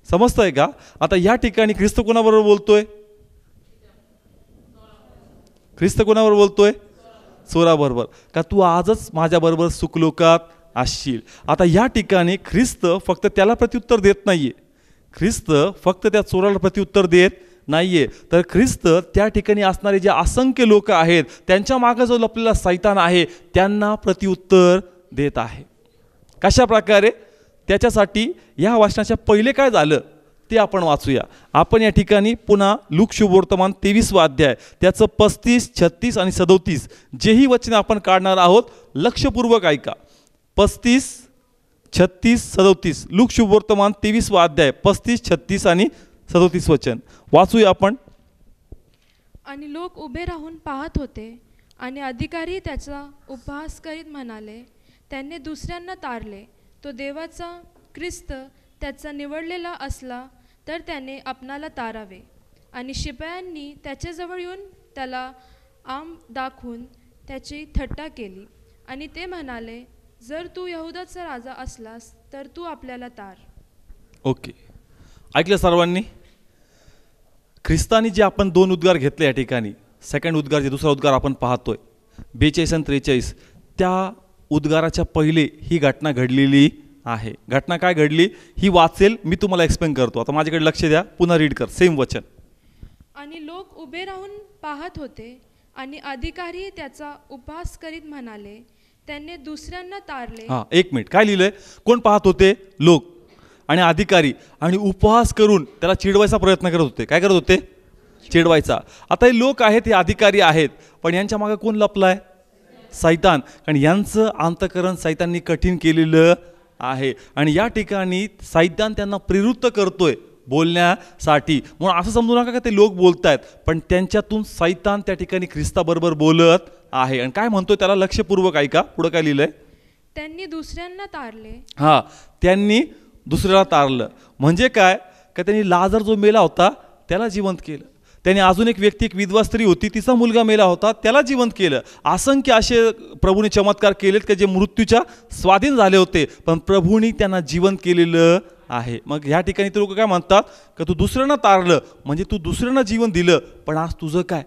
समजतंय का? आता या ठिकाणी ख्रिस्त कोणाबरोबर बोलतोय? ख्रिस्त कोणाबरोबर बोलतोय? चोराबरोबर. का तू आजच माझ्याबरोबर सुखलोकात असशील. आता या ठिकाणी ख्रिस्त फक्त त्याला प्रत्युत्तर देत नाहीये, ख्रिस्त फक्त त्या चोराला प्रत्युत्तर देत नाहीये, तर ख्रिस्त त्या ठिकाणी असणारे जे असंख्य लोक आहेत त्यांच्या मागे जो लपलेला सैतान आहे त्यांना प्रत्युत्तर देत आहे. कशा प्रकारे? त्याच्यासाठी या वचनाच्या पहिले काय झालं ते आपण वाचूया. आपण या ठिकाणी पुन्हा लूक शुभवर्तमान 23वा अध्याय त्याचं 35, 36 आणि 37 जेही वचन आपण काढणार आहोत लक्षपूर्वक ऐका. 35, 36, 37 लूक शुभवर्तमान 23वा अध्याय 35, 36 आणि 37 वचन वाचूया आपण. आणि लोक उभे राहून पाहत होते आणि अधिकारी त्याचा उपहास करीत म्हणाले, त्यांनी दुसऱ्यांना तारले. तो देवाचा ख्रिस्त त्याचा निवडलेला असला तर त्याने आपणाला तारावे. आणि शिपायांनी त्याच्याजवळ येऊन त्याला आम दाखवून त्याची थट्टा केली आणि ते म्हणाले, जर तू यहुदाचा राजा असलास तर तू आपल्याला तार. ओके, ऐकलं सर्वांनी? ख्रिस्तानी जे आपण 2 उद्गार घेतले या ठिकाणी, सेकंड उद्गार जे दुसरा उद्गार आपण पाहतोय 42 आणि 43, त्या उद्गाराच्या पहिले ही घटना घडलेली आहे. घटना काय घडली ही वाचेल मी तुम्हाला एक्सप्लेन करतो. आता माझ्याकडे लक्ष द्या, पुन्हा रीड कर सेम वचन. आणि लोक उभे राहून पाहत होते आणि अधिकारी त्याचा उपहास करीत म्हणाले, त्यांनी दुसऱ्यांना तारले. हां, 1 मिनिट. काय लिहिलंय? कोण पाहत होते? लोक आणि अधिकारी. आणि उपहास करून त्याला चिडवायचा प्रयत्न करत होते. काय करत होते? चिडवायचा. आता हे लोक आहेत, हे अधिकारी आहेत, पण यांच्या मागे कोण लपलाय? सैतान. कारण यांचं अंतःकरण सैताननी कठीण केलेलं आहे. आणि या ठिकाणी सैतान त्यांना प्रवृत्त करतोय बोलण्यासाठी. म्हणून असं समजू नका का ते लोक बोलतायत, पण त्यांच्यातून सैतान त्या ठिकाणी ख्रिस्ताबरोबर बोलत आहे. आणि काय म्हणतोय त्याला लक्षपूर्वक ऐका. पुढं काय लिहिलंय? त्यांनी दुसऱ्यांना तारले. हां, त्यांनी दुसऱ्याला तारलं. म्हणजे काय? का त्यांनी लाजर जो मेला होता त्याला जिवंत केलं. त्यांनी अजून एक व्यक्ती, एक विधवा स्त्री होती, तिचा मुलगा मेला होता, त्याला जिवंत केलं. असंख्य असे प्रभूने चमत्कार केलेत की जे मृत्यूच्या स्वाधीन झाले होते, पण प्रभूंनी त्यांना जिवंत केलेलं आहे. मग ह्या ठिकाणी ते लोक काय म्हणतात का तू दुसऱ्यांना तारलं म्हणजे तू दुसऱ्यांना जीवन दिलं, पण आज तुझं काय?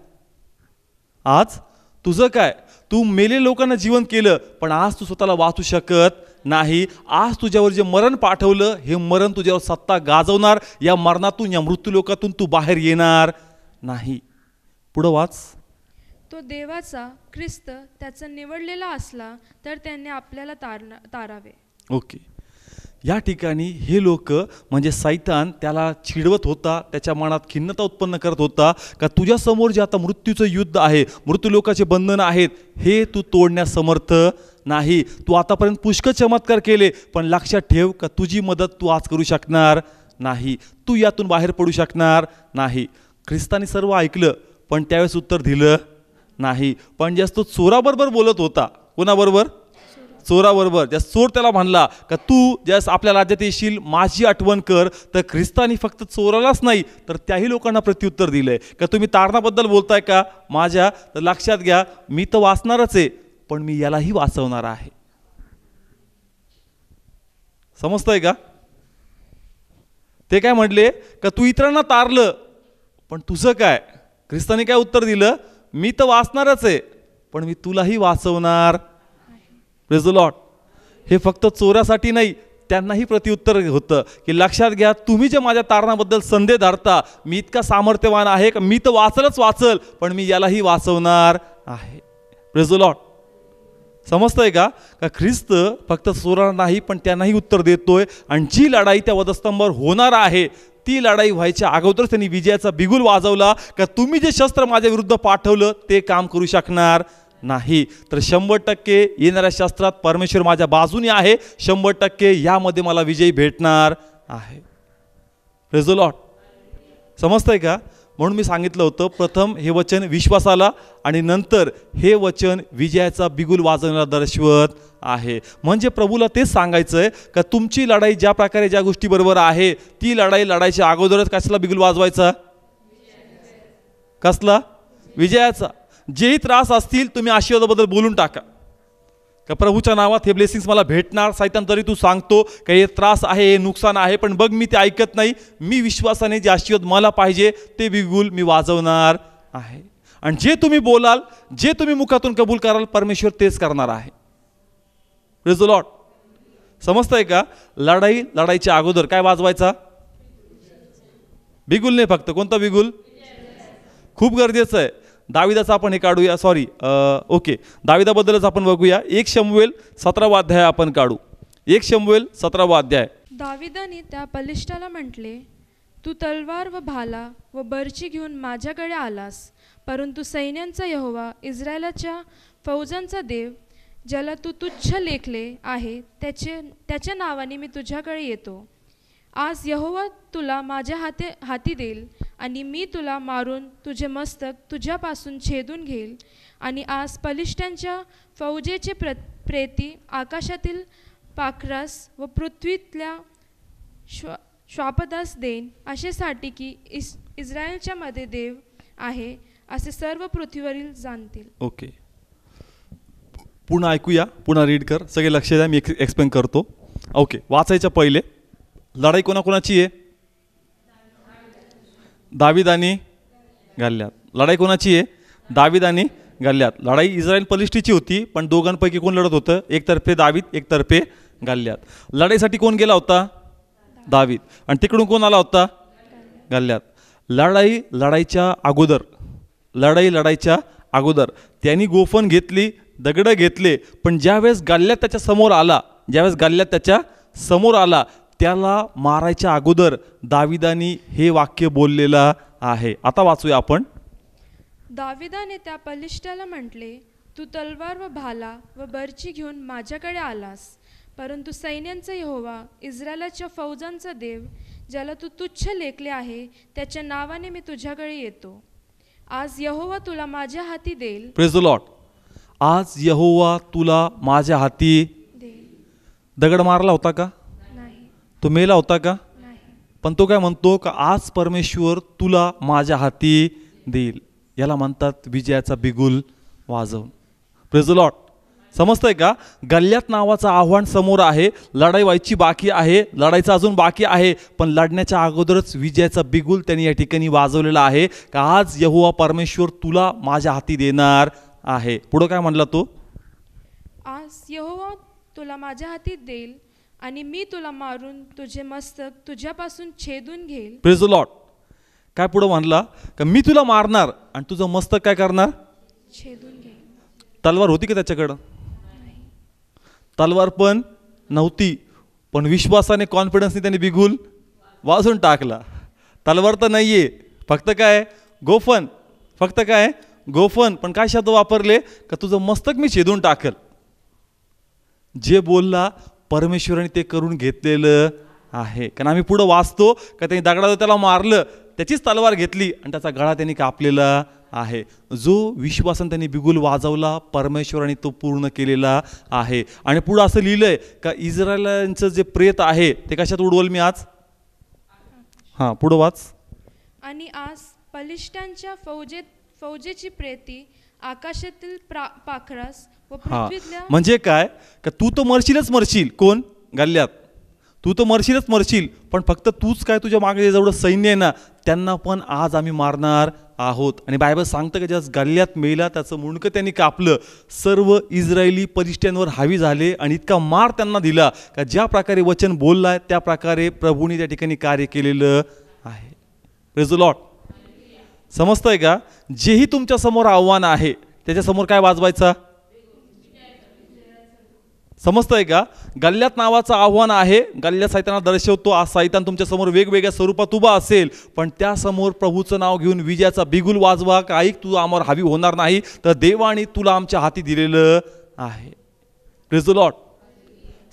आज तुझं काय? तू मेले लोकांना जिवंत केलं, पण आज तू स्वतःला वाचू शकत नाही. आज तुझ्यावर जे मरण पाठवलं हे मरण तुझ्यावर सत्ता गाजवणार. या मरणातून, या मृत्यूलोकातून तू बाहेर येणार नाही. पुढं वाच. तो देवाचा ख्रिस्त त्याचा निवडलेला असला तर त्याने आपल्याला तारावे. ओके, या ठिकाणी हे लोक म्हणजे सैतान त्याला चिडवत होता, त्याच्या मनात खिन्नता उत्पन्न करत होता का तुझ्यासमोर जे आता मृत्यूचं युद्ध आहे, मृत्यूलोकाचे बंधन आहेत, हे तू तोडण्यास समर्थ नाही. तू आतापर्यंत पुष्कळ चमत्कार केले, पण लक्षात ठेव का तुझी मदत तू आज करू शकणार नाही. तू यातून बाहेर पडू शकणार नाही. ख्रिस्ताने सर्व ऐकलं, पण त्यावेळेस उत्तर दिलं नाही. पण जास्त तो चोराबरोबर बोलत होता. कोणाबरोबर? चोराबरोबर. ज्या चोर त्याला म्हणला का तू ज्यास आपल्या राज्यात येशील माझी आठवण कर, तर ख्रिस्तानी फक्त चोरालाच नाही तर त्याही लोकांना प्रत्युत्तर दिलंय का तुम्ही तारणाबद्दल बोलताय का माझ्या? तर लक्षात घ्या, मी तर वाचणारच आहे, पण मी यालाही वाचवणार आहे. समजतंय का? ते काय म्हटले का तू इतरांना तारलं, पण तुझं काय? ख्रिस्ताने काय उत्तर दिलं? मी तर वाचणारच आहे, पण मी तुलाही वाचवणार. Praise the Lord. हे फक्त चोरासाठी नाही, त्यांनाही प्रत्युत्तर होतं की लक्षात घ्या, तुम्ही जे माझ्या तारणाबद्दल संदेह धरता, मी इतका सामर्थ्यवान आहे का मी तर वाचल, पण मी यालाही वाचवणार आहे. Praise the lord. समजतंय का ख्रिस्त फक्त चोरांना नाही पण त्यांनाही उत्तर देतोय. आणि जी लढाई त्या वधस्तंभावर होणार आहे, ती लढाई व्हायच्या अगोदरच त्यांनी विजयाचा बिगुल वाजवला का तुम्ही जे शस्त्र माझ्या विरुद्ध पाठवलं ते काम करू शकणार नाही. तर 100% येणाऱ्या शस्त्रात परमेश्वर माझ्या बाजूने आहे, 100% यामध्ये मला विजयी भेटणार आहे. Praise the lord. समजतंय का? म्हणून मी सांगितलं होतं, प्रथम हे वचन विश्वासाला आणि नंतर हे वचन विजयाचा बिगुल वाजवण्याला दर्शवत आहे. म्हणजे प्रभूला तेच सांगायचं आहे का तुमची लढाई ज्या प्रकारे ज्या गोष्टीबरोबर आहे, ती लढाई लढायच्या अगोदरच कसला बिगुल वाजवायचा? कसला? विजयाचा. जेही त्रास असतील तुम्ही आशीर्वादाबद्दल बोलून टाका का प्रभूच्या नावात हे ब्लेसिंग्स मला भेटणार. सैतान तरी तू सांगतो का हे त्रास आहे, हे नुकसान आहे, पण बघ मी ते ऐकत नाही. मी विश्वासाने जे आशीर्वाद मला पाहिजे ते बिगुल मी वाजवणार आहे. आणि जे तुम्ही बोलाल, जे तुम्ही मुखातून कबूल कराल, परमेश्वर तेच करणार आहे. Praise the lord. समजतंय का? लढाई लढाईच्या अगोदर काय वाजवायचा? बिगुल नाही फक्त. कोणता बिगुल? खूप गरजेचं आहे. दाविदाचं आपण हे काढूया. ओके, दाविदाबद्दलच आपण बघूया. 1 शमूएल 17वा अध्याय आपण काढू. 1 शमूएल 17वा अध्याय. दाविदाने त्या बलिष्ठाला म्हटले, तू तलवार व भाला व बर्ची घेऊन माझ्याकडे आलास, परंतु सैन्यांचा यहोवा, इस्रायलाच्या फौजांचा देव, ज्याला तू तुच्छ लेखले आहे, त्याच्या नावाने मी तुझ्याकडे येतो. आज यहोवा तुला माझ्या हाती देईल आणि मी तुला मारून तुझे मस्तक तुझ्यापासून छेदून घेईल. आणि आज पलिष्ठांच्या फौजेचे प्रेती आकाशातील पाखरास व पृथ्वीतल्या श्वापदास देईन, अशासाठी की इस्रायलच्या मध्ये देव आहे असे सर्व पृथ्वीवरील जाणतील. ओके, पुन्हा ऐकूया, पुन्हा रीड कर. सगळे लक्ष द्या, मी एक्सप्लेन करतो. ओके, वाचायच्या पहिले लढाई कोणाकोणाची आहे? दावीद आणि गल्ल्यात. लढाई कोणाची आहे? दावीद आणि गल्ल्यात. लढाई इस्रायल पलिष्ठीची होती, पण दोघांपैकी कोण लढत होतं? एकतर्फे दावीद, एकतर्फे गल्ल्यात. लढाईसाठी कोण गेला होता? दावीद. आणि तिकडून कोण आला होता? गल्ल्यात. लढाईच्या अगोदर त्यांनी गोफण घेतली, दगडं घेतले, पण ज्यावेळेस गल्ल्यात त्याच्या समोर आला, त्याला मारायच्या अगोदर दाविदानी हे वाक्य बोललेलं आहे. आता वाचूया आपण. दाविदाने त्या बलिष्ठाला म्हटले, तू तलवार व भाला व बर्ची घेऊन माझ्याकडे आलास, परंतु सैन्यांचा यहोवा, इस्रायलाच्या फौजांचा देव, ज्याला तू तुच्छ लेखले आहे, त्याच्या नावाने मी तुझ्याकडे येतो. आज यहोवा तुला माझ्या हाती देईल. Praise the Lord. आज यहोवा तुला माझ्या हाती देईल. दगड मारला होता का? नाही. तो मेला होता का? नाही. पण तो काय म्हणतो का आज परमेश्वर तुला माझ्या हाती देईल. याला म्हणतात विजयाचा बिगुल वाजवून. Praise the lord. समजतंय का? गल्ल्यात नावाचं आव्हान समोर आहे. लढाई व्हायची बाकी आहे, लढायचं अजून बाकी आहे, पण लढण्याच्या अगोदरच विजयाचा बिगुल त्यांनी या ठिकाणी वाजवलेला आहे का आज यहोवा परमेश्वर तुला माझ्या हाती देणार आहे. पुढं काय म्हणला तो? आज यहोवा तुला माझ्या हाती देईल आणि मी तुला मारून तुझे मस्तक तुझ्यापासून छेदून घेईल. Praise the Lord. काय पुढं म्हणला का मी तुला मारणार आणि तुझं मस्तक काय करणार? छेदून घेईल. तलवार होती का त्याच्याकडं? तलवार पण नव्हती, पण विश्वासाने, कॉन्फिडन्सने त्यांनी बिगुल वाजून टाकला. तलवार तर नाहीये, फक्त काय? गोफन. फक्त काय? गोफन. पण काय शब्द वापरले का तुझं मस्तक मी छेदून टाकल. जे बोलला परमेश्वराने ते करून घेतलेलं आहे. कारण आम्ही पुढं वाचतो का त्यांनी दगडावर त्याला मारलं, त्याचीच तलवार घेतली आणि त्याचा गळा त्यांनी कापलेला आहे. जो विश्वासाने त्यांनी बिगुल वाजवला, परमेश्वराने तो पूर्ण केलेला आहे. आणि पुढं असं लिहिलंय का इस्रायलांचं जे प्रेत आहे ते कशात उडवल मी आज? हां, पुढं वाच. आणि आज पलिष्ठांच्या फौजेची प्रेती आकाशातील पाखरास व पृथ्वीतल्या. म्हणजे काय का तू तर मरशील. कोण? गल्ल्यात. तू तर मरशीलच मरशील, पण फक्त तूच काय, तुझ्या मागे जेवढं सैन्य आहे ना त्यांना पण आज आम्ही मारणार आहोत. आणि बायबल सांगतं की ज्या गल्ल्यात मेला त्याचं मुंडकं त्यांनी कापलं. सर्व इस्रायली पलिष्ठ्यांवर हावी झाले आणि इतका मार त्यांना दिला का ज्या प्रकारे वचन बोललं आहे त्या प्रकारे प्रभूने त्या ठिकाणी कार्य केलेलं आहे. Praise the lord. समजतंय का? जेही तुमच्या समोर आव्हान आहे त्याच्यासमोर काय वाजवायचा? समजतंय का? गल्ल्यात नावाचं आव्हान आहे. गल्ल्यात सैतानाला दर्शवतो. आज सैतान तुमच्यासमोर वेगवेगळ्या स्वरूपात उभा असेल, पण त्यासमोर प्रभूचं नाव घेऊन विजयाचा बिगुल वाजवा. का ऐक, तू आम्हावर हावी होणार नाही, तर देवाने तुला आमच्या हाती दिलेलं आहे. Praise the lord.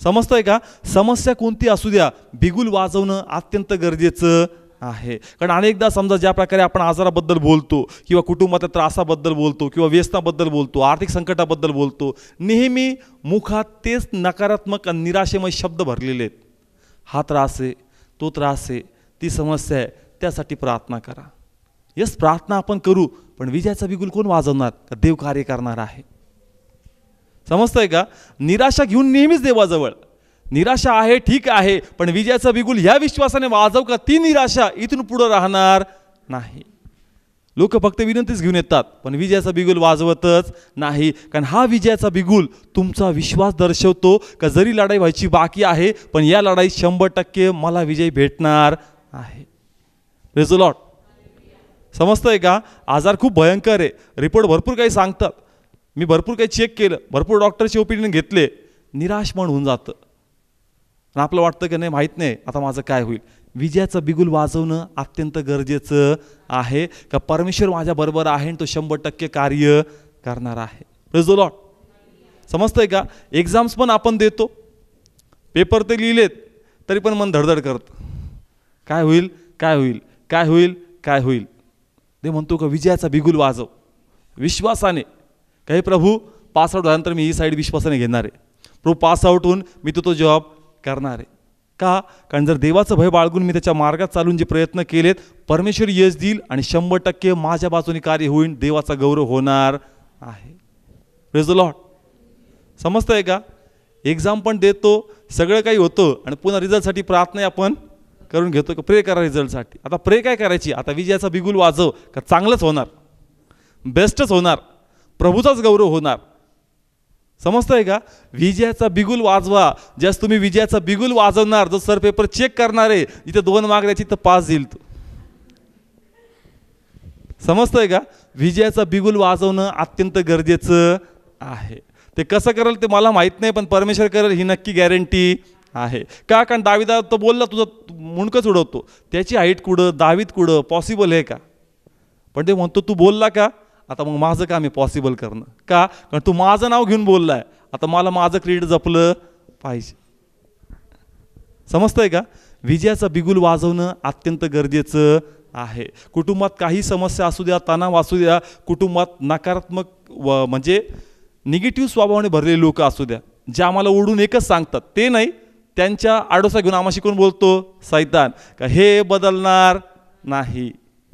समजतंय का? समस्या कोणती असू द्या, बिगुल वाजवणं अत्यंत गरजेचं आहे. कारण अनेकदा समजा ज्या प्रकारे आपण आजाराबद्दल बोलतो किंवा कुटुंबाच्या त्रासाबद्दल बोलतो किंवा व्यसनाबद्दल बोलतो, आर्थिक संकटाबद्दल बोलतो, नेहमी मुखात तेच नकारात्मक आणि निराशेमय शब्द भरलेले आहेत. हा त्रास आहे, तो त्रास आहे, ती समस्या आहे, त्यासाठी प्रार्थना करा. यस, प्रार्थना आपण करू, पण विजयाचा बिगुल कोण वाजवणार? का देव कार्य करणार आहे. समजतंय का? निराशा घेऊन नेहमीच देवाजवळ. निराशा आहे, ठीक आहे, पण विजयाचा बिगुल ह्या विश्वासाने वाजव का ती निराशा इथून पुढे राहणार नाही. लोक फक्त विनंतीच घेऊन येतात, पण विजयाचा बिगुल वाजवतच नाही. कारण हा विजयाचा बिगुल तुमचा विश्वास दर्शवतो का जरी लढाई व्हायची बाकी आहे, पण या लढाईत 100% मला विजय भेटणार आहे. Praise the lord. समजतंय का? आजार खूप भयंकर आहे, रिपोर्ट भरपूर काही सांगतात, मी भरपूर काही चेक केलं, भरपूर डॉक्टरचे ओपिनियन घेतले, निराश मन होऊन जातं. आपलं वाटतं की नाही, माहीत नाही आता माझं काय होईल. विजयाचं बिगुल वाजवणं अत्यंत गरजेचं आहे का परमेश्वर माझ्याबरोबर आहे आणि तो 100% कार्य करणार आहे. Praise the lord. समजतंय का? एक्झाम्स पण आपण देतो, पेपर ते लिहिलेत तरी पण मन धडधड करतं, काय होईल, काय होईल, काय होईल, काय होईल. ते म्हणतो का विजयाचा बिगुल वाजव विश्वासाने. काही प्रभू पास आउट झाल्यानंतर मी ही साईड विश्वासाने घेणार आहे. प्रभू पास आउट होऊन मी तो जॉब करणार आहे. का? कारण जर देवाचं भय बाळगून मी त्याच्या मार्गात चालून जे प्रयत्न केलेत, परमेश्वर यश देईल आणि 100% माझ्या बाजूने कार्य होईल, देवाचा गौरव होणार आहे. Praise the lord. समजतंय का? एक्झाम पण देतो, सगळं काही होतं आणि पुन्हा रिझल्टसाठी प्रार्थना आपण करून घेतो का प्रे करा रिझल्टसाठी. आता प्रे काय करायची? आता विजयाचा बिगुल वाजव का चांगलंच होणार, बेस्टच होणार, प्रभूचाच गौरव होणार. समजतंय का? विजयाचा बिगुल वाजवा. ज्यास तुम्ही विजयाचा बिगुल वाजवणार, जो सर पेपर चेक करणार आहे, इथे 2 मार्क द्यायची तर 5 देईल तो. समजतंय का? विजयाचा बिगुल वाजवणं अत्यंत गरजेचं आहे. ते कसं करेल ते मला माहीत नाही, पण परमेश्वर करेल ही नक्की गॅरंटी आहे. का? कारण दाविदा तो बोलला तुझं मुंडकंच उडवतो, त्याची हाईट कुठं, दावीद कुठं, पॉसिबल आहे का? पण ते म्हणतो तू बोलला का, आता मग माझं काम आहे पॉसिबल करणं. का? कारण तू माझं नाव घेऊन बोललाय, आता मला माझं क्रेडिट जपलं पाहिजे. समजतंय का? विजयाचा बिगुल वाजवणं अत्यंत गरजेचं आहे. कुटुंबात काही समस्या असू द्या, तणाव असू द्या, कुटुंबात नकारात्मक म्हणजे निगेटिव्ह स्वभावाने भरलेले लोक असू द्या, जे आम्हाला ओढून एकच सांगतात, ते नाही, त्यांच्या आडोसा घेऊन आम्हाला शिकून बोलतो सैतान का हे बदलणार नाही,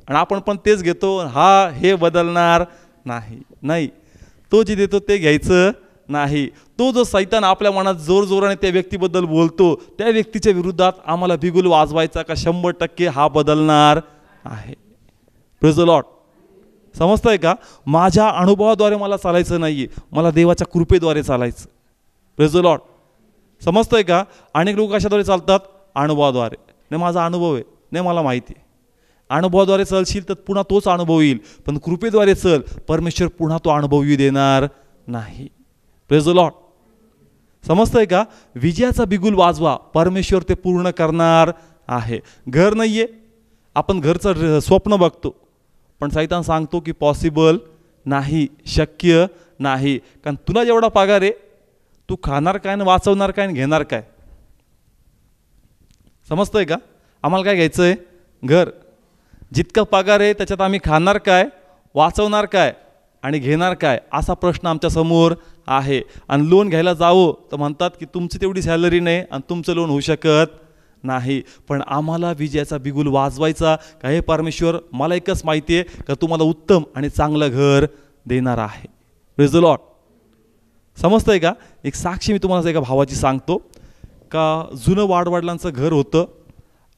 आणि आपण पण तेच घेतो, हा हे बदलणार नाही. नाही, तो जे देतो ते घ्यायचं नाही. तो जो सैतान आपल्या मनात जोरजोराने त्या व्यक्तीबद्दल बोलतो, त्या व्यक्तीच्या विरुद्धात आम्हाला बिगुल वाजवायचा का 100% हा बदलणार आहे. Praise the lord. समजतंय का? माझ्या अनुभवाद्वारे मला चालायचं नाही, मला देवाच्या कृपेद्वारे चालायचं. Praise the lord. समजतंय का? अनेक लोक कशाद्वारे चालतात? अनुभवाद्वारे. नाही माझा अनुभव आहे, नाही मला माहिती आहे. अनुभवाद्वारे चलशील तर पुन्हा तोच अनुभव येईल, पण कृपेद्वारे चल, परमेश्वर पुन्हा तो अनुभव येऊ देणार नाही. Praise the lord. समजतंय का? विजयाचा बिगुल वाजवा, परमेश्वर ते पूर्ण करणार आहे. घर नाही आहे, आपण घरचं स्वप्न बघतो, पण सैतान सांगतो की पॉसिबल नाही, शक्य नाही. कारण तुला जेवढा पगार आहे, तू खाणार काय आणि वाचवणार काय आणि घेणार काय? समजतंय का? आम्हाला काय घ्यायचं आहे? घर. जितका पगार आहे त्याच्यात आम्ही खाणार काय, वाचवणार काय आणि घेणार काय, असा प्रश्न आमच्यासमोर आहे. आणि लोन घ्यायला जावं तर म्हणतात की तुमची तेवढी सॅलरी नाही आणि तुमचं लोन होऊ शकत नाही. पण आम्हाला विजयाचा बिगुल वाजवायचा का हे परमेश्वर मला एकच माहिती आहे का तुम्हाला उत्तम आणि चांगलं घर देणार आहे. Praise the lord. समजतंय का? एक साक्षी मी तुम्हाला एका भावाची सांगतो. का जुनं वाडवडिलांचं घर होतं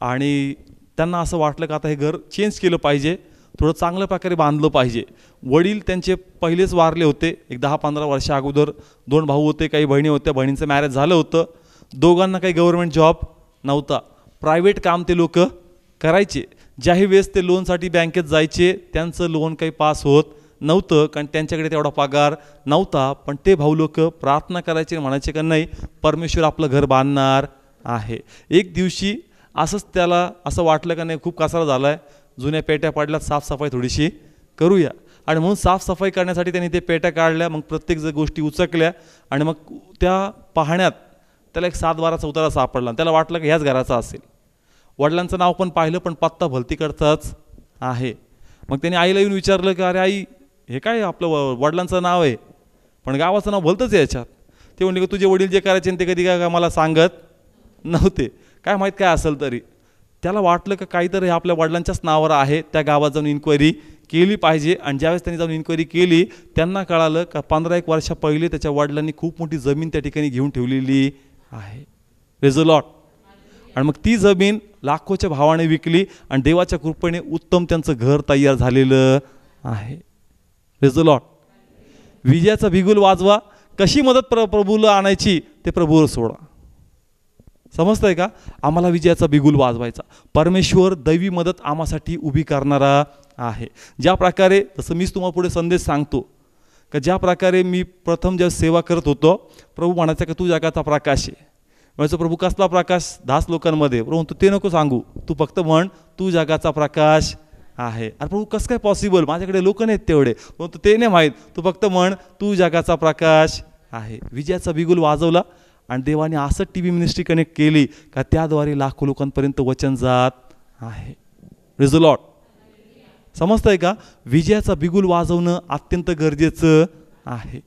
आणि त्यांना असं वाटलं का आता हे घर चेंज केलं पाहिजे, थोडं चांगल्या प्रकारे बांधलं पाहिजे. वडील त्यांचे पहिलेच वारले होते, एक 10-15 वर्ष अगोदर. 2 भाऊ होते, काही बहिणी होत्या, बहिणींचं मॅरेज झालं होतं. दोघांना काही गव्हर्नमेंट जॉब नव्हता, प्रायव्हेट काम ते लोक करायचे. ज्याही वेळेस ते लोनसाठी बँकेत जायचे त्यांचं लोन काही पास होत नव्हतं, कारण त्यांच्याकडे तेवढा पगार नव्हता. पण ते भाऊ लोक प्रार्थना करायचे, म्हणायचे का नाही परमेश्वर आपलं घर बांधणार आहे. एक दिवशी असंच त्याला असं वाटलं का नाही खूप कचरा झाला आहे, जुन्या पेट्या पाडल्यात, साफसफाई थोडीशी करूया. आणि म्हणून साफसफाई करण्यासाठी त्यांनी ते पेट्या काढल्या, मग प्रत्येक गोष्टी उचकल्या आणि मग त्या पाहण्यात त्याला एक 7-12चा उतारा सापडला. त्याला वाटलं की ह्याच घराचा असेल. वडिलांचं नाव पण पाहिलं, पण पत्ता भलतीकडचाच आहे. मग त्यांनी आईला येऊन विचारलं की अरे आई, हे काय आपलं वडिलांचं नाव आहे पण गावाचं नाव भलतंच आहे याच्यात. ते म्हणले की तुझे वडील जे करायचे ते कधी काय मला सांगत नव्हते, काय माहीत काय असेल तरी. त्याला वाटलं की काहीतरी आपल्या वडिलांच्याच नावावर आहे, त्या गावात जाऊन इन्क्वायरी केली पाहिजे. आणि ज्यावेळेस त्यांनी जाऊन इन्क्वायरी केली त्यांना कळालं का 15-1 वर्षा पहिले त्याच्या वडिलांनी खूप मोठी जमीन त्या ठिकाणी घेऊन ठेवलेली आहे. Praise the Lord. आणि मग ती जमीन लाखोच्या भावाने विकली आणि देवाच्या कृपेने उत्तम त्यांचं घर तयार झालेलं आहे. Praise the Lord. विजयाचा बिगुल वाजवा. कशी मदत प्रभूला आणायची ते प्रभूवर सोडा. समजतंय का? आम्हाला विजयाचा बिगुल वाजवायचा. परमेश्वर दैवी मदत आम्हासाठी उभी करणारा आहे. ज्या प्रकारे, जसं मीच तुम्हाला पुढे संदेश सांगतो का ज्या प्रकारे मी प्रथम जेव्हा सेवा करत होतो, प्रभू म्हणायचं का तू जगाचा प्रकाश आहे. म्हणजे प्रभू कसला प्रकाश? 10 लोकांमध्ये. प्रभू म्हणतो ते नको सांगू, तू फक्त म्हण तू जगाचा प्रकाश आहे. अरे प्रभू कसं काय पॉसिबल, माझ्याकडे लोक नाहीत तेवढे. म्हणतो ते नाही माहीत, तू फक्त म्हण तू जगाचा प्रकाश आहे. विजयाचा बिगुल वाजवला आणि देवाने असं टी व्ही मिनिस्ट्री कनेक्ट केली का त्याद्वारे लाखो लोकांपर्यंत वचन जात आहे. Praise the lord. समजतंय का? विजयाचा बिगुल वाजवणं अत्यंत गरजेचं आहे.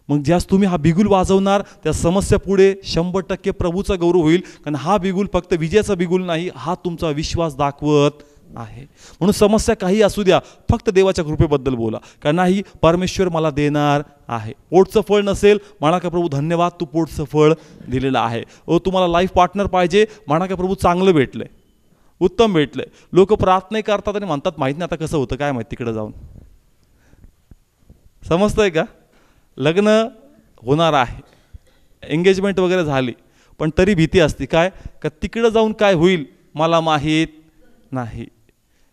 मग ज्यास तुम्ही हा बिगुल वाजवणार त्या समस्या पुढे 100% प्रभूचा गौरव होईल. कारण हा बिगुल फक्त विजयाचा बिगुल नाही, हा तुमचा विश्वास दाखवत आहे. म्हणून समस्या काही असू द्या, फक्त देवाच्या कृपेबद्दल बोला. का नाही परमेश्वर मला देणार आहे. पोटचं फळ नसेल म्हणा का प्रभू धन्यवाद तू पोटचं फळ दिलेलं आहे. तुम्हाला लाईफ पार्टनर पाहिजे म्हणा का प्रभू चांगलं भेटलंय, उत्तम भेटलंय. लोक प्रार्थना करतात आणि म्हणतात माहीत नाही आता कसं होतं काय माहिती तिकडे जाऊन. समजतंय का? लग्न होणार आहे, एंगेजमेंट वगैरे झाली, पण तरी भीती असते काय का तिकडं जाऊन काय होईल मला माहीत नाही.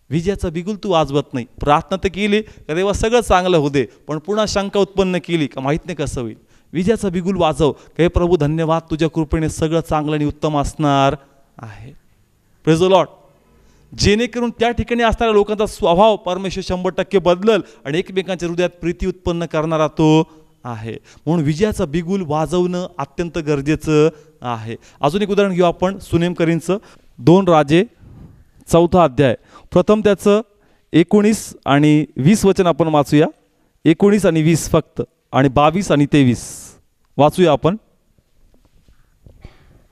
विजयाचा बिगुल तू वाजवत नाही. प्रार्थना तर केली का देवा सगळं चांगलं होऊ दे, पण पुन्हा शंका उत्पन्न केली का माहीत नाही कसं होईल. विजयाचा बिगुल वाजव का हे प्रभू धन्यवाद तुझ्या कृपेने सगळं चांगलं आणि उत्तम असणार आहे. Praise the Lord. जेणेकरून त्या ठिकाणी असणाऱ्या लोकांचा स्वभाव परमेश्वर 100% बदलल आणि एकमेकांच्या हृदयात प्रीती उत्पन्न करणारा तो आहे. म्हणून विजयाचा बिगुल वाजवणं अत्यंत गरजेचं आहे. अजून एक उदाहरण घेऊ आपण सुनेमकरींचं. 2 राजे 4था अध्याय. प्रथम त्याचं 19 आणि 20 वचन आपण वाचूया. 19 आणि 20 फक्त, आणि 22 आणि 23 वाचूया आपण.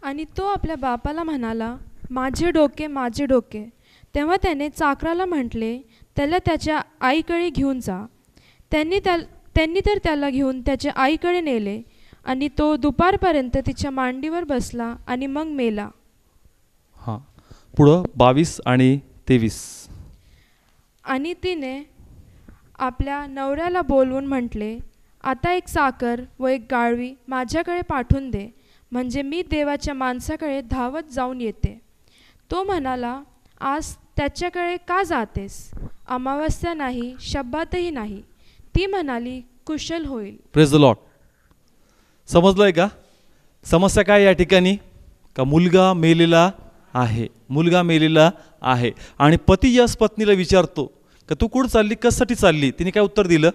आणि तो आपल्या बापाला म्हणाला, माझे डोके माझे डोके. तेव्हा त्याने चाकराला म्हटले, त्याला त्याच्या आईकडे घेऊन जा. त्यांनी तर त्याला घेऊन त्याच्या आईकडे नेले आणि तो दुपारपर्यंत तिच्या मांडीवर बसला आणि मग मेला. हां, पुढं 22 आणि 23. आणि तिने आपल्या नवऱ्याला बोलवून म्हटले, आता एक चाकर व एक गाळवी माझ्याकडे पाठवून दे, म्हणजे मी देवाच्या माणसाकडे धावत जाऊन येते. तो म्हणाला, आज त्याच्याकडे का जातेस? अमावस्या नाही, शब्बातही नाही. ती म्हणाली, कुशल होईल. Praise the Lord. समजलंय का? समस्या काय या ठिकाणी? का मुलगा मेलेला आहे, मुलगा मेलेला आहे. आणि पती यस पत्नीला विचारतो का तू कुठं चालली, कशासाठी चालली? तिने काय उत्तर दिलं?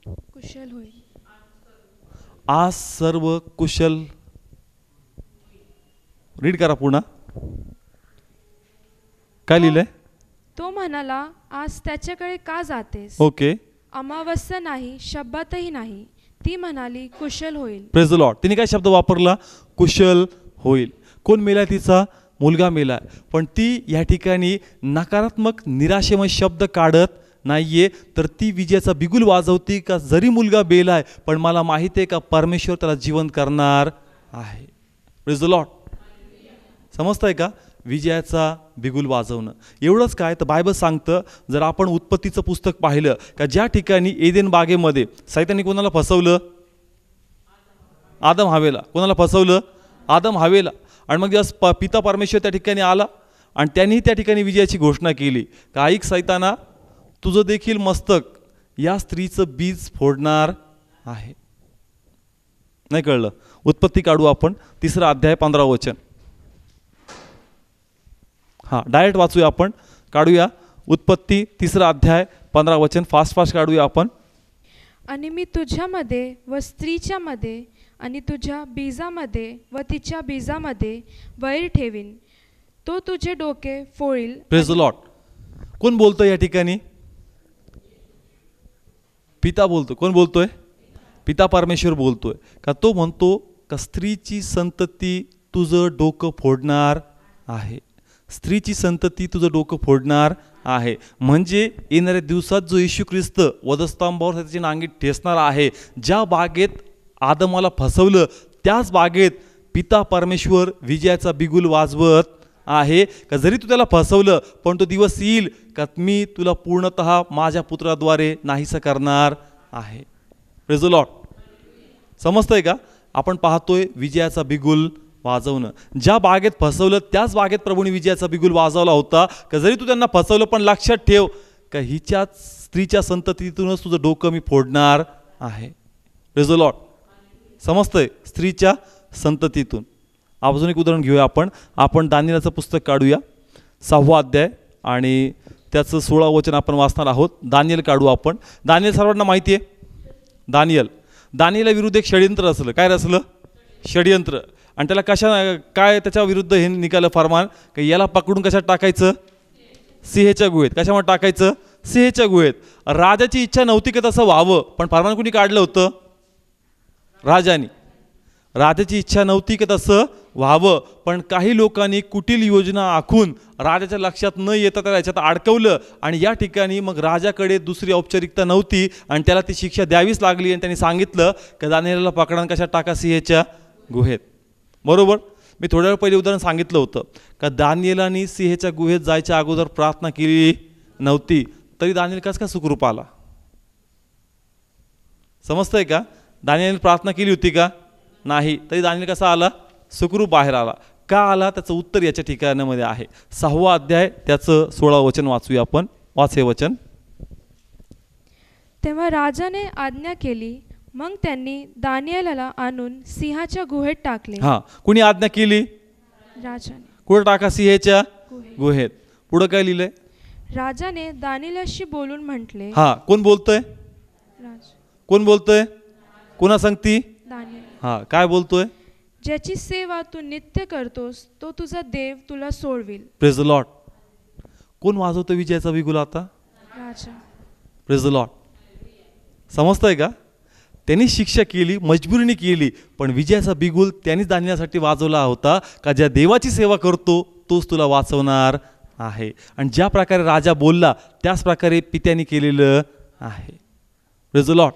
कुशल होईल. आज सर्व कुशल. रीड करा पुन्हा. काय लिहिलंय? तो म्हणाला, आज त्याच्याकडे का जातेस? ओके. अमावस्या नाही, शब्बातही नाही. ती म्हणाली, कुशल होईल. Praise the Lord. तिने काय शब्द वापरला? कुशल होईल. कोण मेलाय? तिचा मुलगा मेलाय. पण ती या ठिकाणी नकारात्मक निराशेमय शब्द काढत नाहीये, तर ती विजयाचा बिगुल वाजवती का जरी मुलगा मेलाय पण मला माहिती आहे का परमेश्वर त्याला जिवंत करणार आहे. Praise the lord. समजतंय का? विजयाचा बिगुल वाजवणं. एवढंच काय तर बायबल सांगतं, जर आपण उत्पत्तीचं पुस्तक पाहिलं का ज्या ठिकाणी एदेन बागेमध्ये सैतानी कोणाला फसवलं? आदम हवेला. कोणाला फसवलं? आदम हवेला. आणि मग जेव्हा पिता परमेश्वर त्या ठिकाणी आला आणि त्यांनी त्या ठिकाणी विजयाची घोषणा केली का ऐक सैताना, तुझं देखील मस्तक या स्त्रीचं बीज फोडणार आहे. नाही कळलं? उत्पत्ती काढू आपण 3 अध्याय 15 वचन. हां, डायरेक्ट वाचूया आपण, काढूया. उत्पत्ती 3 अध्याय 15 वचन. फास्ट काढूया आपण. आणि मी तुझ्यामध्ये व स्त्रीच्या मध्ये आणि तुझ्या बीजामध्ये व तिच्या बीजामध्ये वैर ठेवीन, तो तुझे डोके फोडील. Praise the Lord. कोण बोलतोय या ठिकाणी? पिता बोलतो. कोण बोलतोय? पिता परमेश्वर बोलतोय. का तो म्हणतो का स्त्रीची संतती तुझं डोकं फोडणार आहे. स्त्रीची संतती तुझं डोकं फोडणार आहे. म्हणजे येणाऱ्या दिवसात जो येशू ख्रिस्त वधस्तंभावर त्याची नांगी ठेचणार आहे. ज्या बागेत आदमाला फसवलं त्याच बागेत पिता परमेश्वर विजयाचा बिगुल वाजवत आहे. का जरी तू त्याला फसवलं पण तो दिवस येईल का मी तुला पूर्णतः माझ्या पुत्राद्वारे नाहीसं करणार आहे. Praise the lord. समजतंय का? आपण पाहतोय विजयाचा बिगुल वाजवणं. ज्या बागेत फसवलं त्याच बागेत प्रभूने विजयाचा बिगुल वाजवला होता. का जरी तू त्यांना फसवलं पण लक्षात ठेव का हिच्याच स्त्रीच्या संततीतूनच तुझं डोकं मी फोडणार आहे. Praise the lord. समजतंय? स्त्रीच्या संततीतून. अजून एक उदाहरण घेऊया आपण दानिएलचं पुस्तक काढूया 6 अध्याय आणि त्याचं 16 वचन आपण वाचणार आहोत. दानिएल काढू आपण. दानिएल सर्वांना माहिती आहे. दानिएला विरुद्ध एक षडयंत्र असलं. काय रचलं? षडयंत्र. आणि त्याला काय त्याच्या विरुद्ध हे निघालं फरमान की याला पकडून कशात टाकायचं? सिंहाच्या गुहेत. कशामध्ये टाकायचं? सिंहाच्या गुहेत. राजाची इच्छा नव्हती की तसं व्हावं, पण फरमान कुणी काढलं होतं? राजाने. राजाची इच्छा नव्हती की तसं व्हावं, पण काही लोकांनी कुटील योजना आखून राजाच्या लक्षात न येता त्याला याच्यात अडकवलं. आणि या ठिकाणी मग राजाकडे दुसरी औपचारिकता नव्हती आणि त्याला ती शिक्षा द्यावीच लागली. आणि त्यांनी सांगितलं की दानिएलला पकडा कशात टाका? सिंहाच्या गुहेत. बरोबर. मी थोड्या वेळ पहिले उदाहरण सांगितलं होतं का दानिएलाने सिंहाच्या गुहेत जायच्या अगोदर प्रार्थना केली नव्हती, तरी दानिएल कसं काय सुखरूप आला? समजतंय का? दानिएलने प्रार्थना केली होती का? नाही. तरी दानिएल कसा आला? सुखरूप बाहेर आला. का आला? त्याचं उत्तर याच्या ठिकाणामध्ये आहे. 6 अध्याय त्याचं 16 वचन वाचूया आपण. वाच हे वचन. तेव्हा राजाने आज्ञा केली, मग त्यांनी दानिएलला आणून सिंहाच्या गुहेत टाकले. हां, कुणी आज्ञा केली? राजाने. कुठं टाका? सिंहाच्या गुहेत. पुढं काय लिहिलंय? राजाने दानिएलाशी बोलून म्हटले. हां, कोण बोलतोय? कोण बोलतोय? कोणा सांगती? दानिएल. हां, काय बोलतोय? ज्याची सेवा तू नित्य करतोस तो तुझा देव तुला सोडविल. Praise the Lord. कोण वाजवतो विजयाचा बिगुल आता? राजा. Praise the lord. समजतंय का? त्यांनी शिक्षा केली, मजबुरीने केली, पण विजयाचा बिगुल त्यांनीच दानिएलासाठी वाजवला होता का ज्या देवाची सेवा करतो तोच तुला वाचवणार आहे. आणि ज्या प्रकारे राजा बोलला त्याच प्रकारे पित्याने केलेलं आहे. Praise the lord.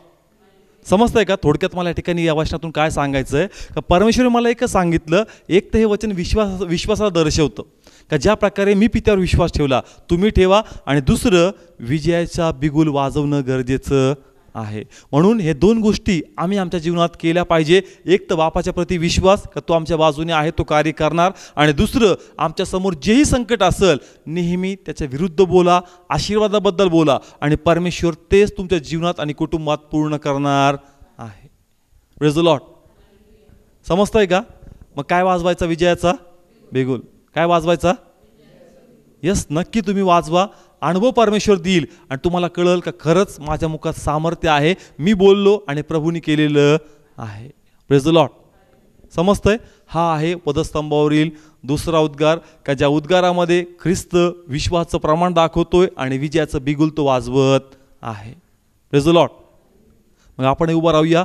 समजतंय का? थोडक्यात मला या ठिकाणी या वचनातून काय सांगायचं आहे का परमेश्वरने मला एकच सांगितलं, एक तर हे वचन विश्वासाला दर्शवतं का ज्या प्रकारे मी पित्यावर विश्वास ठेवला तुम्ही ठेवा. आणि दुसरं विजयाचा बिगुल वाजवणं गरजेचं आहे. म्हणून हे 2 गोष्टी आम्ही आमच्या जीवनात केल्या पाहिजे. एक तर बापाच्या प्रती विश्वास का तो आमच्या बाजूने आहे, तो कार्य करणार. आणि दुसरं आमच्या समोर जेही संकट असेल नेहमी त्याच्या विरुद्ध बोला, आशीर्वादाबद्दल बोला आणि परमेश्वर तेच तुमच्या जीवनात आणि कुटुंबात पूर्ण करणार आहे. Praise the lord. समजतंय का? मग काय वाजवायचा? विजयाचा बिगुल. काय वाजवायचा? यस, नक्की तुम्ही वाजवा. अनुभव परमेश्वर देईल आणि तुम्हाला कळेल का खरंच माझ्या मुखात सामर्थ्य आहे, मी बोललो आणि प्रभूने केलेलं आहे. Praise the lord. समजतंय? हा आहे वधस्तंभावरील दुसरा उद्गार का ज्या उद्गारामध्ये ख्रिस्त विश्वासाचं प्रमाण दाखवतोय आणि विजयाचं बिगुल तो वाजवत आहे. Praise the Lord. मग आपण उभं राहूया.